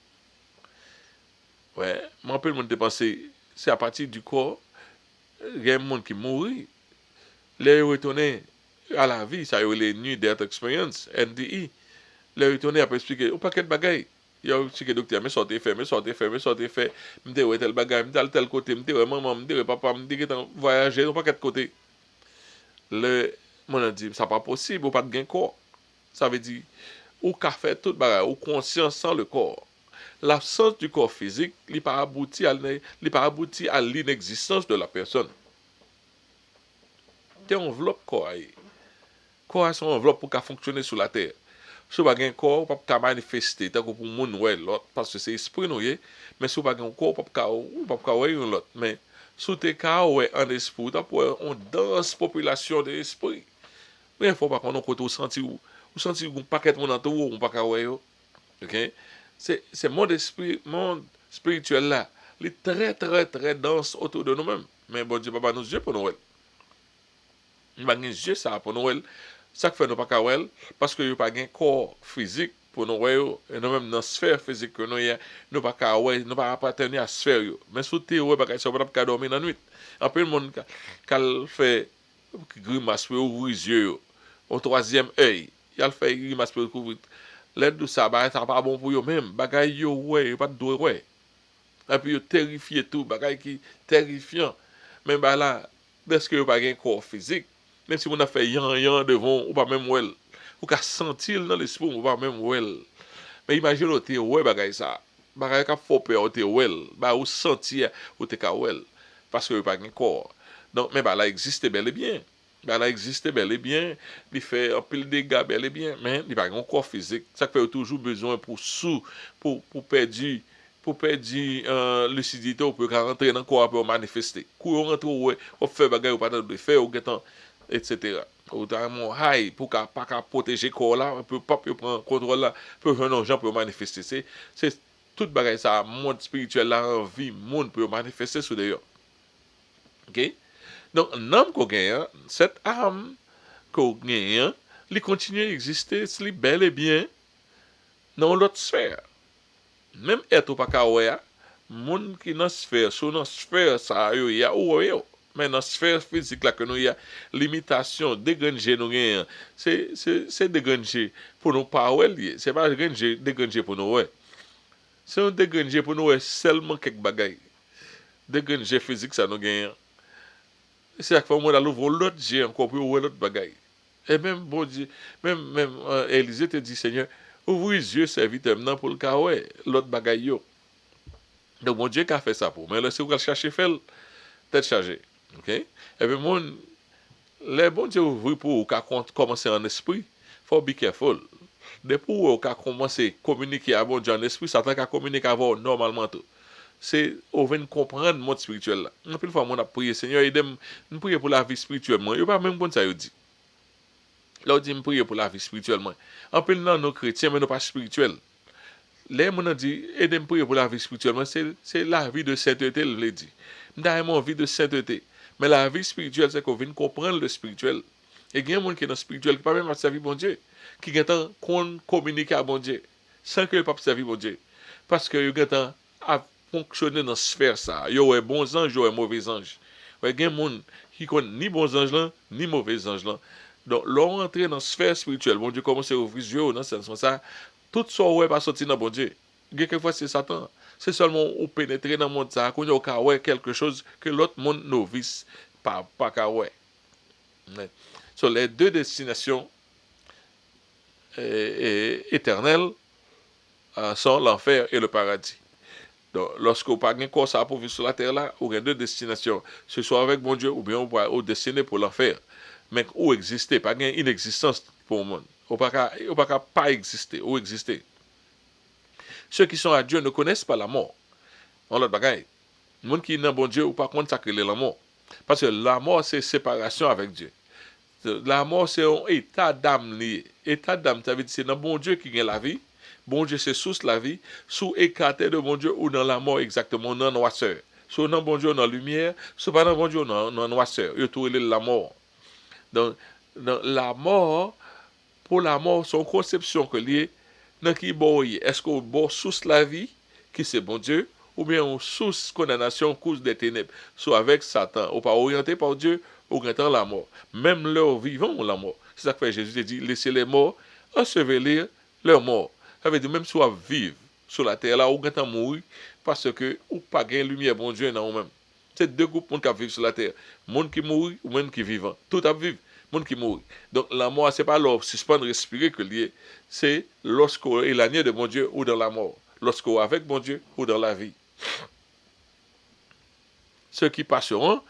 Ouais, moi, peu le monde penser, c'est à partir du corps, il y a un monde qui mourit. Les retourner à la vie, ça y est, les New Death Experience, NDE. Les retourner à expliquer, ou pas quel bagaille. Il y a aussi que docteur, mais sortez fait, me dit tel bagaille, me tel côté, me dit maman, me dit papa, me dit que voyager, ou pas quel côté. Le, mon a dit, ça pas possible, ou pas de gain corps. Ça veut dire, ou qu'a fait tout bagaille, ou conscience sans le corps. L'absence du corps physique, il pas abouti à l'inexistence de la personne. C'est une enveloppe corps. Corps c'est une enveloppe pour fonctionner sur la terre. Si vous avez un corps, vous pas manifester tant que pour moun ouais l'autre parce que c'est esprit nous mais si vous avez un corps, vous pas ouais l'autre mais sous tes cas ouais en esprit, pour on danse population de esprit. Mais il faut pas qu'on côté sentir ou sentir un paquet de monde en tout ou pas ouais. OK? C'est monde spirituel là, il est très très très dense autour de nous-mêmes. Mais bon Dieu papa nous yeux pour nous. Nous pas yeux ça pour nous. Ça fait nous pas kawel parce que yo pas un corps physique pour nous voir, et nous même dans la sphère physique que nous pas qu'à ouais, nous pas appartenir à la sphère yo. Mais sous terre ouais bagay ça pas qu'à dormir dans la nuit. En peu monde qu'al fait grimace pour ouvrir les yeux yo. Au troisième œil, il fait grimace pour ouvrir. L'aide de ça bagay ça pas bon pour eux même. Bagay yo ouais, pas de doigt ouais. Et puis yo terrifié tout, bagay qui terrifiant. Mais bah là, est-ce que yo pas un corps physique? Même si on a fait yan devant, ou pas même well. Ou ka sentir dans l'esprit, ou pas même well. Mais imagine ou te ouais bagay ça. Bagay ka faut peur ou te well. Bah ou sentir ou te ka well. Parce que yo pas un corps. Donc, mais bah là existe bel et bien. Bah là existe bel et bien. Il fait un pile de dégâts bel et bien. Mais il pas un corps physique. Ça fait toujours besoin pour perdre lucidité ou peut rentrer dans le corps pour manifester. Quand on rentre ouais, on fait bagay ou pas de faire ou getan etc. Ou dans mon high pour pas protéger corps là, peut pas prendre contrôle là, peut un gens pour manifester. C'est toute bagay ça monde spirituel là en vie, monde peut manifester sur d'ailleurs. OK? Donc l'âme qu'on gagne, cette âme qu'on gagne, il continue à exister, c'est bel et bien dans l'autre sphère. Même être ou pas kawaya, moun qui dans sphère, sur dans sphère ça yo y a ou yo. Mais dans sphère physique là que nous y a limitation, dégranger nous gagne, c'est dégranger pour nous pas ouais, c'est pas dégranger pour nous ouais. C'est un dégranger pour nous ouais seulement quelques bagailles. Dégranger physique ça nous gagne. C'est à fois moi l'ouvre l'autre j'ai encore pour ouais l'autre bagaille. Et même bon Dieu, même Élisée te dit Seigneur, ouvre les yeux serviteur maintenant pour le cas ouais l'autre bagaille yo. Donc, mon Dieu qui a fait ça pour. Mais là, si vous allez chercher, fait tête chargée. OK? Et puis, les bon Dieu ouvre pour vous commencer en esprit, il faut be careful. Depuis vous commencer à communiquer à bon Dieu en esprit, ça t'a qu'à communiquer avec vous normalement tout. C'est, on vient comprendre le monde spirituel là. En plus, on a prié, Seigneur, aidez-moi, nous prions pour la vie spirituelle. Il n'y a pas même bon ça, il dit. Là, on dit, nous prions pour la vie spirituelle. En plus, nous, nos chrétiens, mais nous pas spirituels. Les gens dit aider me prier pour la vie spirituelle, c'est la vie de sainteté, je l'ai dit. D'ailleurs, vie de sainteté. Mais la vie spirituelle, c'est qu'on vient comprendre le spirituel. Et il y a des gens qui sont dans le spirituel qui ne peuvent pas servir bon Dieu, qui ont communiquer à bon Dieu, sans que ne pas servir bon Dieu. Parce que ils ont à fonctionner dans cette sphère ça. Ils ont bons anges, ils ont mauvais anges. Il y a des gens qui ne connaissent ni bons anges là, ni mauvais anges là. Donc, l'on entre dans la sphère spirituelle, bon Dieu commence à ouvrir les yeux dans ce sens ça. Tout ça ouais pas sorti dans bon Dieu. Quelquefois c'est Satan. C'est seulement au pénétrer dans le monde ça qu'on a ouais quelque chose que l'autre monde novice pas qu'à ouais. Sur les deux destinations éternelles sont l'enfer et le paradis. Donc lorsque vous pas encore ça pour vivre sur la terre là, vous avez deux destinations, ce soit avec bon Dieu ou bien vous destiné pour l'enfer. Mais où exister, pas une inexistence pour le monde. Ou pas exister, ou exister. Ceux qui sont à Dieu ne connaissent pas la mort. On l'autre bagaille. Le monde qui est dans bon Dieu ou pas contre ça la mort. Parce que la mort c'est séparation avec Dieu. La mort c'est un état d'âme lié. État d'âme, ça veut dire c'est dans bon Dieu qui gagne la vie. Bon Dieu c'est source la vie. Sous écarté de bon Dieu ou dans la mort exactement, dans la noirceur. Soit dans bon Dieu dans la lumière, soit pas dans bon Dieu dans la noirceur. Il tout la mort. Donc la mort, pour la mort, son conception que liée, dans qui boye, est-ce qu'on boit sous la vie, qui c'est bon Dieu, ou bien on sous condamnation, cause des ténèbres, soit avec Satan, ou pas orienté par Dieu, ou grattant la mort. Même leurs vivants ont la mort. C'est ça que fait Jésus dit, laissez les morts ensevelir leurs morts. Ça veut dire, même soit vivre sur la terre là, ou grattant mourir, parce que, ou pas gain lumière, bon Dieu, dans eux-mêmes. C'est deux groupes de monde qui vivent sur la terre. Monde qui mourit ou monde qui vivant. Tout à vivre. Monde qui mourit. Donc la mort, ce n'est pas leur suspendre respirer que lié. C'est lorsqu'on est éloigné de mon Dieu ou dans la mort. Lorsqu'on est avec mon Dieu ou dans la vie. Ceux qui passeront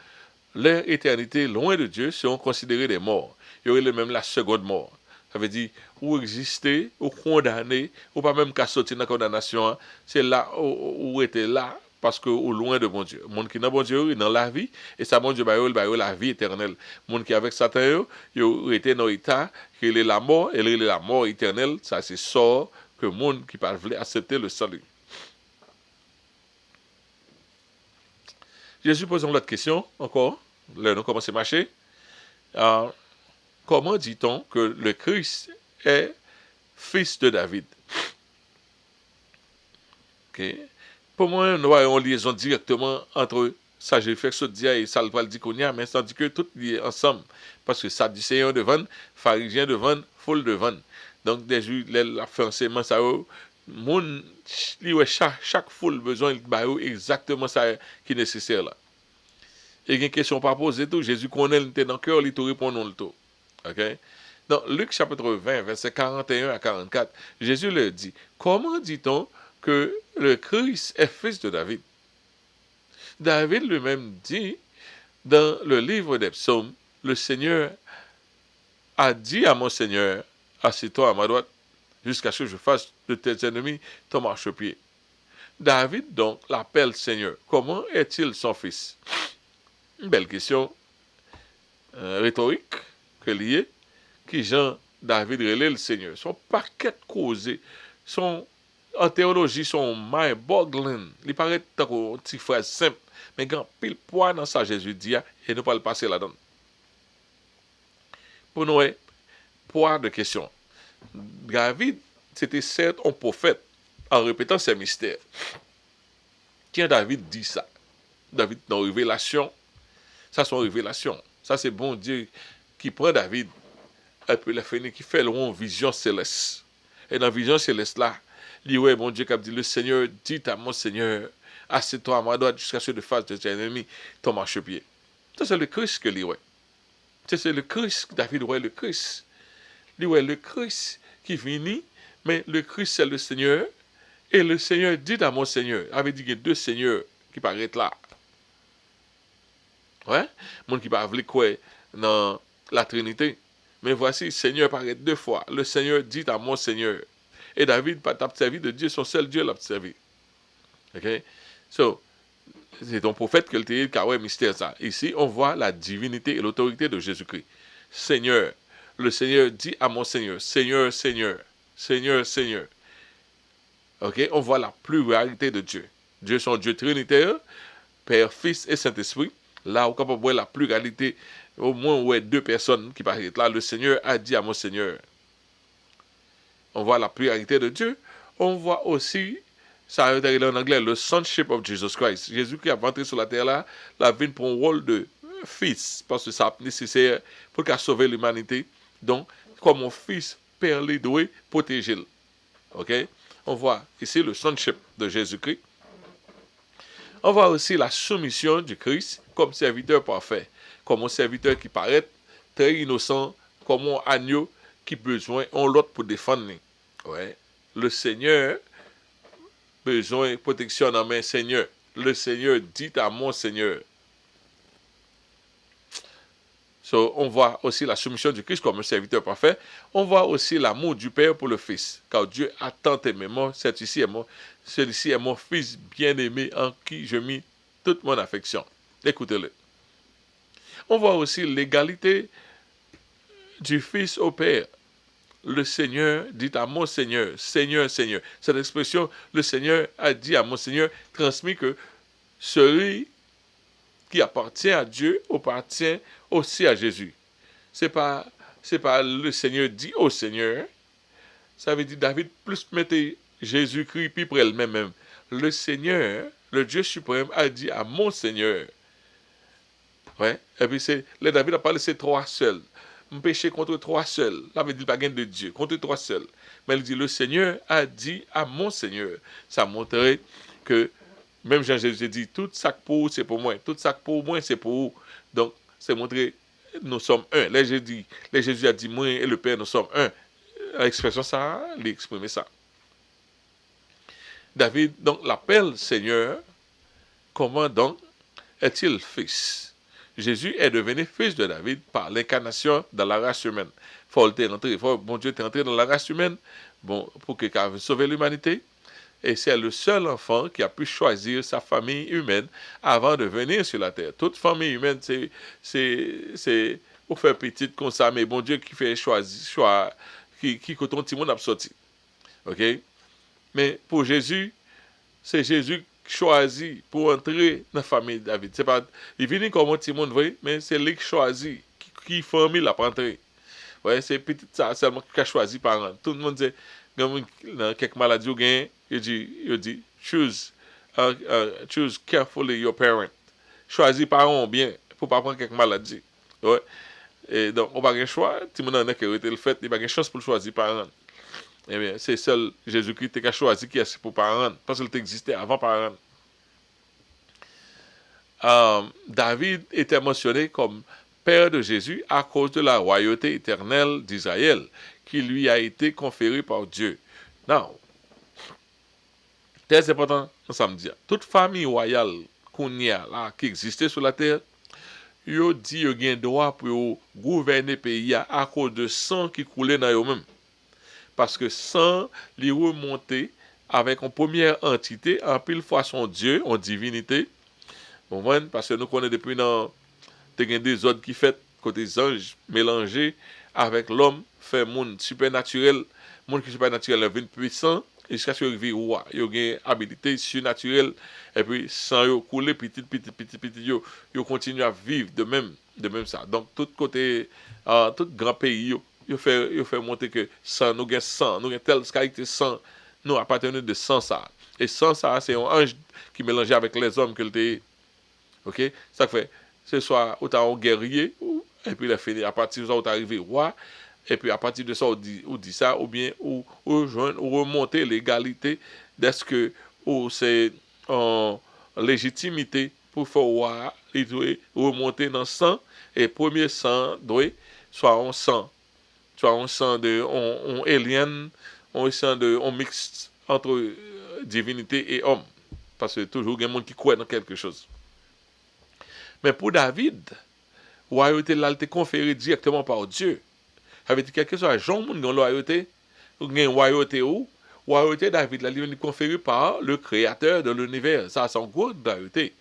leur éternité loin de Dieu seront considérés des morts. Il y aurait même la seconde mort. Ça veut dire, ou exister, ou condamner, ou pas même qu'à sortir dans la condamnation. C'est là où était là. Parce que au loin de bon Dieu. Monde qui n'a bon Dieu, dans la vie, et ça bon Dieu, la vie éternelle. Monde qui avec Satan, il était dans l'état, qu'il est la mort, et il est la mort éternelle, ça c'est sort que monde qui parle accepter le salut. Jésus pose une autre question, encore, là nous commençons à marcher. Comment dit-on que le Christ est fils de David? Ok? Pour moi, nous avons une liaison directement entre ça, j'ai fait ce dia et ça le dit qu'on y a, mais tandis que tout lié ensemble. Parce que ça, du Seigneur devant, pharisien devant, foule devant. Donc, des jours, la fait enseignement, ça, moun, chaque foule besoin de exactement ça qui est nécessaire là. Et une question pas posée tout, Jésus connaît le dans le cœur, il te répond non le tout. OK? Dans Luc chapitre 20, verset 41 à 44, Jésus leur dit, comment dit-on que le Christ est fils de David? David lui-même dit dans le livre des psaumes, le Seigneur a dit à mon Seigneur, assieds-toi à ma droite jusqu'à ce que je fasse de tes ennemis ton marchepied. David donc l'appelle Seigneur. Comment est-il son fils? Une belle question rhétorique que liée, qui Jean David relève le Seigneur. Son paquet causé, son en théologie, son mind boggling. Il paraît un petit phrase simple, mais quand pile poids dans ça, Jésus dit, et ne pas le passer là-dedans. Pour nous, poids de questions. David, c'était certes un prophète en répétant ses mystères. Tiens, David dit ça. David, dans Révélation, ça c'est une révélation. Ça c'est bon Dieu qui prend David, et puis qui fait une vision céleste. Et dans la vision céleste là, il dit, ouais, bon Dieu qui a dit, le Seigneur dit à mon Seigneur, assieds-toi à ma droite jusqu'à ce que tu fasses de tes ennemis ton marchepied. Ça c'est le Christ que lui, ouais. C'est le Christ, David, ouais, le Christ. Lui, ouais, le Christ qui finit, mais le Christ c'est le Seigneur, et le Seigneur dit à mon Seigneur, avait dit qu'il y a deux Seigneurs qui paraissent là. Ouais, monde qui parle quoi dans la Trinité. Mais voici, Seigneur paraît deux fois. Le Seigneur dit à mon Seigneur. Et David pas servi de Dieu, son seul Dieu l'a servi. OK? So, c'est ton prophète que le dit car ouais mystère ça. Ici, on voit la divinité et l'autorité de Jésus-Christ. Seigneur, le Seigneur dit à mon Seigneur, Seigneur, Seigneur, Seigneur, Seigneur. OK? On voit la pluralité de Dieu. Dieu son Dieu trinitaire, Père, Fils et Saint-Esprit. Là, on peut voir la pluralité, au moins ouais, deux personnes qui paraissent là. Le Seigneur a dit à mon Seigneur. On voit la pluralité de Dieu. On voit aussi, ça a été en anglais, le sonship of Jesus Christ. Jésus qui a entré sur la terre là, la vie pour un rôle de fils, parce que ça est nécessaire pour qu'il sauver l'humanité. Donc, comme mon fils, Père les doué, protéger-le. OK? On voit ici le sonship de Jésus-Christ. On voit aussi la soumission du Christ comme serviteur parfait, comme un serviteur qui paraît très innocent, comme un agneau qui besoin on l'autre pour défendre. Ouais. Le Seigneur besoin de protection dans mes Seigneur. Le Seigneur dit à mon Seigneur. So, on voit aussi la soumission du Christ comme un serviteur parfait. On voit aussi l'amour du Père pour le Fils. Car Dieu a tant aimé moi, celui-ci est mon Fils bien-aimé en qui je mis toute mon affection. Écoutez-le. On voit aussi l'égalité du Fils au Père. Le Seigneur dit à mon Seigneur, Seigneur, Seigneur. Cette expression, le Seigneur a dit à mon Seigneur, transmis que celui qui appartient à Dieu appartient aussi à Jésus. C'est pas le Seigneur dit au Seigneur. Ça veut dire David plus mettait Jésus-Christ puis pour elle-même. Le Seigneur, le Dieu suprême a dit à mon Seigneur. Ouais. Et puis le David a parlé c'est trois seuls. Me péché contre trois seuls. Là veut dire pas gain de Dieu, contre trois seuls. Mais il dit le Seigneur a dit à mon Seigneur. Ça montrait que même Jean-Jésus dit, tout ça pour vous, c'est pour moi. Tout ça pour moi, c'est pour vous. Donc, c'est montrer, nous sommes un. Là, Jésus a dit, moi et le Père, nous sommes un. L'expression, ça, il exprimé ça. David, donc, l'appelle Seigneur. Comment donc est-il fils? Jésus est devenu fils de David par l'incarnation dans la race humaine. Bon Dieu est entré dans la race humaine, bon, pour qu'il sauve l'humanité. Et c'est le seul enfant qui a pu choisir sa famille humaine avant de venir sur la terre. Toute famille humaine, c'est pour faire petite comme ça, mais bon Dieu qui fait choix, qui coton tout le monde a sorti. OK? Mais pour Jésus, c'est Jésus qui choisit pour entrer dans la famille de David. C'est pas, il vient comme un petit monde, mais c'est lui qui choisit, qui famille l'a pas entré. Ouais, c'est petit ça seulement qui a choisi par an. Tout le monde dit, dans quelques maladies ou gain, il dit, choose carefully your parent. Choisis parents bien pour pas prendre quelques maladies. Ouais. Et donc, on n'a pas de choix. Si on a qui le fait, il n'y a pas de chance pour choisir parents. Eh bien, c'est seul Jésus-Christ qui a choisi qui est pour parents, parce qu'il existait avant parents. David était mentionné comme père de Jésus à cause de la royauté éternelle d'Israël qui lui a été conférée par Dieu. Now, très important, ça me dit, toute famille royale qu'on y a là, qui existait sur la terre, yo dit yo gen droit pour gouverner le pays à cause de sang qui coulait dans eux-mêmes. Parce que sang li remonté avec une première entité, en pile fois son Dieu, en divinité. Bon, parce que nous connaissons depuis dans des ordres qui fait côté des anges mélangés avec l'homme, fait monde supernaturel, monde qui supernaturel devient puissant, jusqu'à ce qu'il vive roi. Il y a une habilité surnaturelle, et puis sans yo couler, petit, yo continue à vivre de même ça. Donc, tout côté, tout grand pays, yo fait monter que sang, nous avons telle qualité sang, nous appartenons de sang ça. Et sang ça, c'est un ange qui mélangeait avec les hommes que le ok, ça fait, ce soit ou un guerrier, et puis il a fini, à partir de ça, où arrivé roi, et puis à partir de ça, on dit ça, ou bien, ou remonter l'égalité, d'est-ce que, ou c'est en légitimité pour faire roi, il doit remonter dans le sang, et premier sang doit, soit un sang de, on alien, un sang de, on mixte entre divinité et homme, parce que toujours, il y a des gens qui croient dans quelque chose. Mais pour David, la royauté là été conférée directement par Dieu. Ça veut dire quelque chose, Jean moun gen royauté, ou gen royauté ou, royauté David là est conférée par le créateur de l'univers. Ça c'est une grande royauté.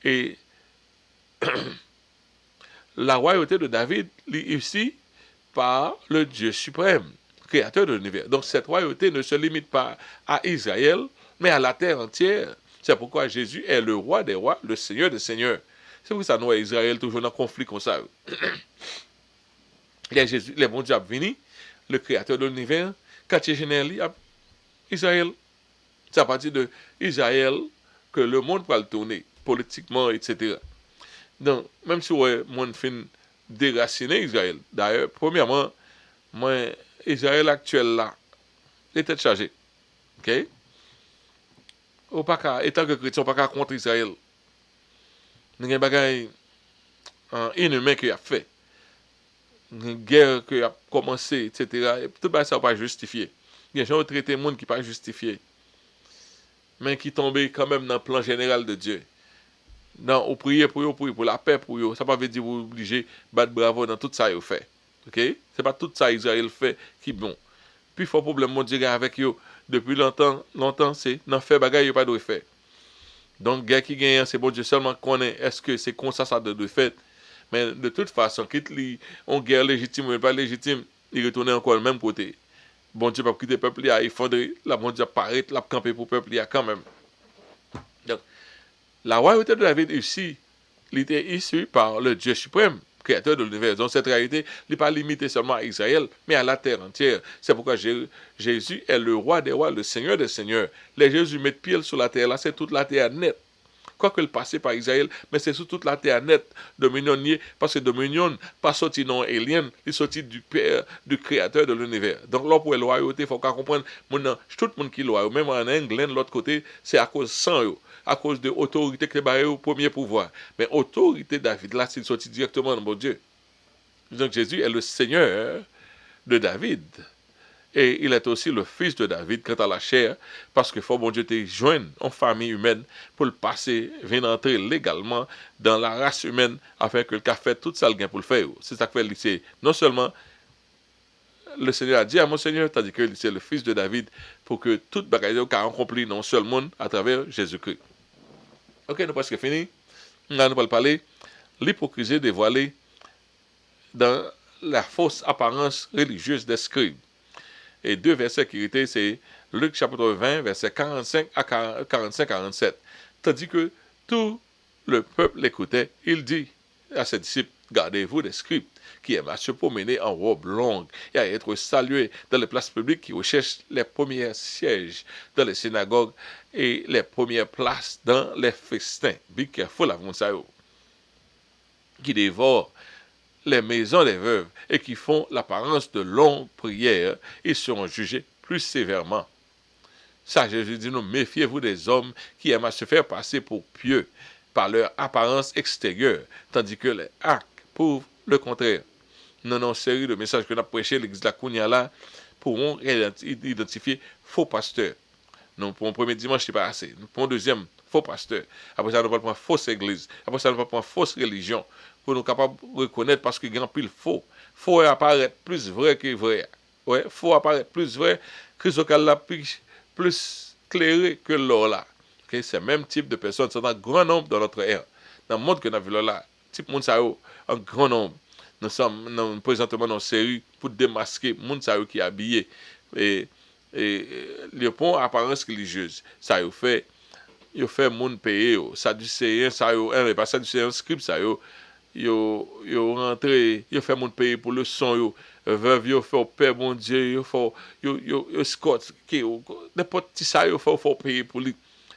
Et la royauté de David est ici par le Dieu suprême, créateur de l'univers. Donc cette royauté ne se limite pas à Israël, mais à la terre entière. C'est pourquoi Jésus est le roi des rois, le Seigneur des seigneurs. C'est pour ça que nous, Israël, toujours dans un conflit comme ça. Il y a Jésus, les bons dieux venu, le créateur de l'univers, quartier général, Israël. C'est à partir de Israël que le monde va le tourner, politiquement, etc. Donc, même si le monde fin déraciner Israël, d'ailleurs, premièrement, moi, Israël actuel là, il était chargé. OK? Ou pas qu'à, étant que chrétien, pas qu'à contre Israël. Il y a des bagages inhumains qu'il a fait. Une guerre qui a commencé, etc. Et tout ça n'est pas justifié. Il y a des gens qui traitent le monde qui n'est pas justifié. Mais qui tombent quand même dans le plan général de Dieu. Non, on prie pour eux, pour la paix pour eux. Ça ne veut pas dire que vous obligez de battre bravo dans tout ça qu'ils fait. Ok? Ce n'est pas tout ça Israël fait qui est bon. Puis il faut problème mon Dieu avec eux depuis longtemps, c'est dans faire bagaille, il n'y a pas de fait. Donc, guerre qui gagne, c'est bon Dieu seulement connaît est-ce que c'est comme ça de fait. Mais de toute façon, quitte on guerre légitime ou pas légitime, il retourne encore le même côté. Bon Dieu va quitter le peuple, il faudrait, la bon Dieu paraît, la camper pour le peuple quand même. Donc, la royauté de David ici, il était issu par le Dieu suprême, créateur de l'univers. Donc cette réalité n'est pas limitée seulement à Israël, mais à la terre entière. C'est pourquoi Jésus est le roi des rois, le Seigneur des seigneurs. Les Jésus mettent pied sur la terre, là c'est toute la terre nette. Quoique le passé par Israël, mais c'est sur toute la terre nette, dominionier, parce que dominion, pas sorti non alien, il sorti du Père, du Créateur de l'univers. Donc là, pour la royauté, il faut qu'on comprenne, tout le monde qui est loyal, même en anglais, de l'autre côté, c'est à cause sans eux, à cause de l'autorité qui est au premier pouvoir. Mais l'autorité de David, là, c'est sorti directement de mon Dieu. Donc Jésus est le Seigneur de David. Et il est aussi le fils de David quant à la chair, parce que faut bon Dieu te joindre en famille humaine pour le passer, venir entrer légalement dans la race humaine, afin que le cas fait tout ça le gain pour le faire. C'est ça que fait c'est non seulement le Seigneur a dit à mon Seigneur, tandis que c'est le fils de David, pour que toute bagaille soit accomplie dans un seul monde à travers Jésus-Christ. Ok, nous presque fini. Là, nous allons parler l'hypocrisie dévoilée dans la fausse apparence religieuse des scribes. Et deux versets qui étaient, c'est Luc chapitre 20, versets 45 à 45-47. Tandis que tout le peuple l'écoutait, il dit, à ses disciples, gardez-vous des scribes qui aiment à se promener en robe longue et à être salués dans les places publiques, qui recherchent les premiers sièges dans les synagogues et les premières places dans les festins. Be careful avant ça, qui dévorent les maisons des veuves et qui font l'apparence de longues prières, ils seront jugés plus sévèrement. Ça, Jésus dit, nous méfiez-vous des hommes qui aiment à se faire passer pour pieux par leur apparence extérieure, tandis que les actes prouvent le contraire. Nous avons une série de messages que nous avons prêché l'église de la Kounia là, pourront identifier faux pasteurs. Nous, pour un premier dimanche, c'est pas assez. Pour un deuxième, faux pasteur. Après ça, nous allons prendre fausse église. Après ça, nous allons prendre fausse religion. Pour nous capables de reconnaître parce qu'il y a un pile faux. Faux apparaît plus vrai que vrai. Ouais, faux apparaît plus vrai. Chrysocal là plus clairé que l'or là. Okay? C'est le même type de personnes. C'est un grand nombre dans notre ère. Dans le monde que nous avons là, type monde ça un grand nombre. Nous sommes présentement dans une série pour démasquer le monde qui est habillé. Et le pont apparence religieuse. Ça y fait moun payer. Ça du séen, ça y pas ça du séen script, ça yo rentré, yo fait moun payer pour le son yo. Veuve yo fait père bon Dieu, yo scott qui n'importe qui ça yo faut payer pour lui.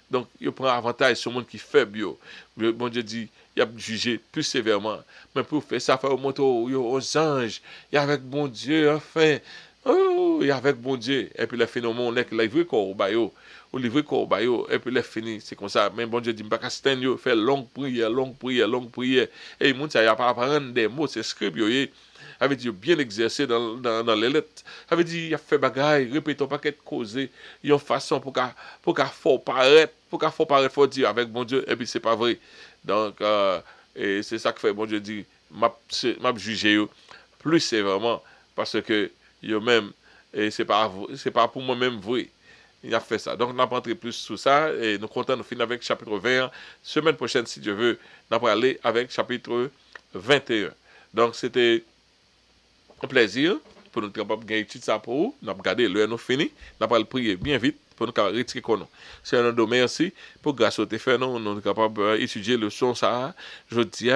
Donc yo prend avantage sur monde qui faible yo. Bon Dieu dit il a jugé plus sévèrement. Mais pour faire ça, faut montrer aux anges, et avec bon Dieu, enfin, oh, et avec bon Dieu. Et puis le phénomène, on est livré quoi au bayo, ou livré quoi au bayo, et puis le fini, c'est comme ça. Même bon Dieu dit, m'pas stand yo, fait longue prière. Et il montre ça, il y a pas apprendre des mots, c'est script yo, avait dit bien exercé dans les lettres. Avait dit il a fait bagaille, répétons pas qu'être causé, une façon pour qu'à faut paraître, faut dire avec bon Dieu, et puis c'est pas vrai. Donc, et c'est ça que fait bon Dieu dit, m'a jugé plus sévèrement parce que yo même, et c'est pas pour moi-même vrai. Il a fait ça. Donc, on a rentré plus sur ça et nous comptons nous finir avec chapitre 20. Semaine prochaine, si Dieu veut, on va aller avec chapitre 21. Donc, c'était un plaisir pour nous capables de gagner tout ça pour vous. Nous avons regardé l'heure nous fini. Nous allons prier bien vite pour nous retirer qu'on c'est un de merci pour grâce au fait nous sommes capables d'étudier le son ça jeudi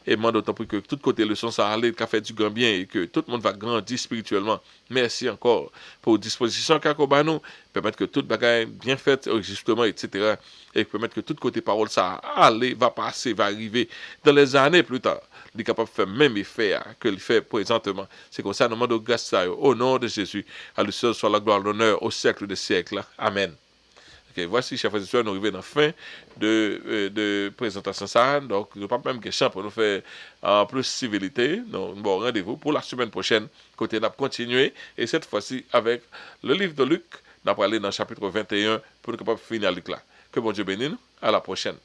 et moi d'autant plus que tout côté le son ça aller qu'a fait du grand bien et que tout le monde va grandir spirituellement. Merci encore pour disposition qu'a nous permettre que toute bagaille bien faite justement etc. et permettre que tout côté parole ça aller va passer va arriver dans les années plus tard. Il est capable de faire même effet que il fait présentement. C'est comme ça, nous demandons grâce au nom de Jésus. À lui seul soit la gloire, l'honneur au siècle des siècles. Amen. Okay, voici, chers frères et sœurs, nous arrivons dans la fin de présentation ça. Donc, nous n'avons pas même question pour nous faire en plus civilité. Donc, bon, rendez-vous pour la semaine prochaine. Côté, nous continuer. Et cette fois-ci, avec le livre de Luc, nous allons aller dans le chapitre 21 pour nous capables de finir avec là. Que bon Dieu bénisse nous. À la prochaine.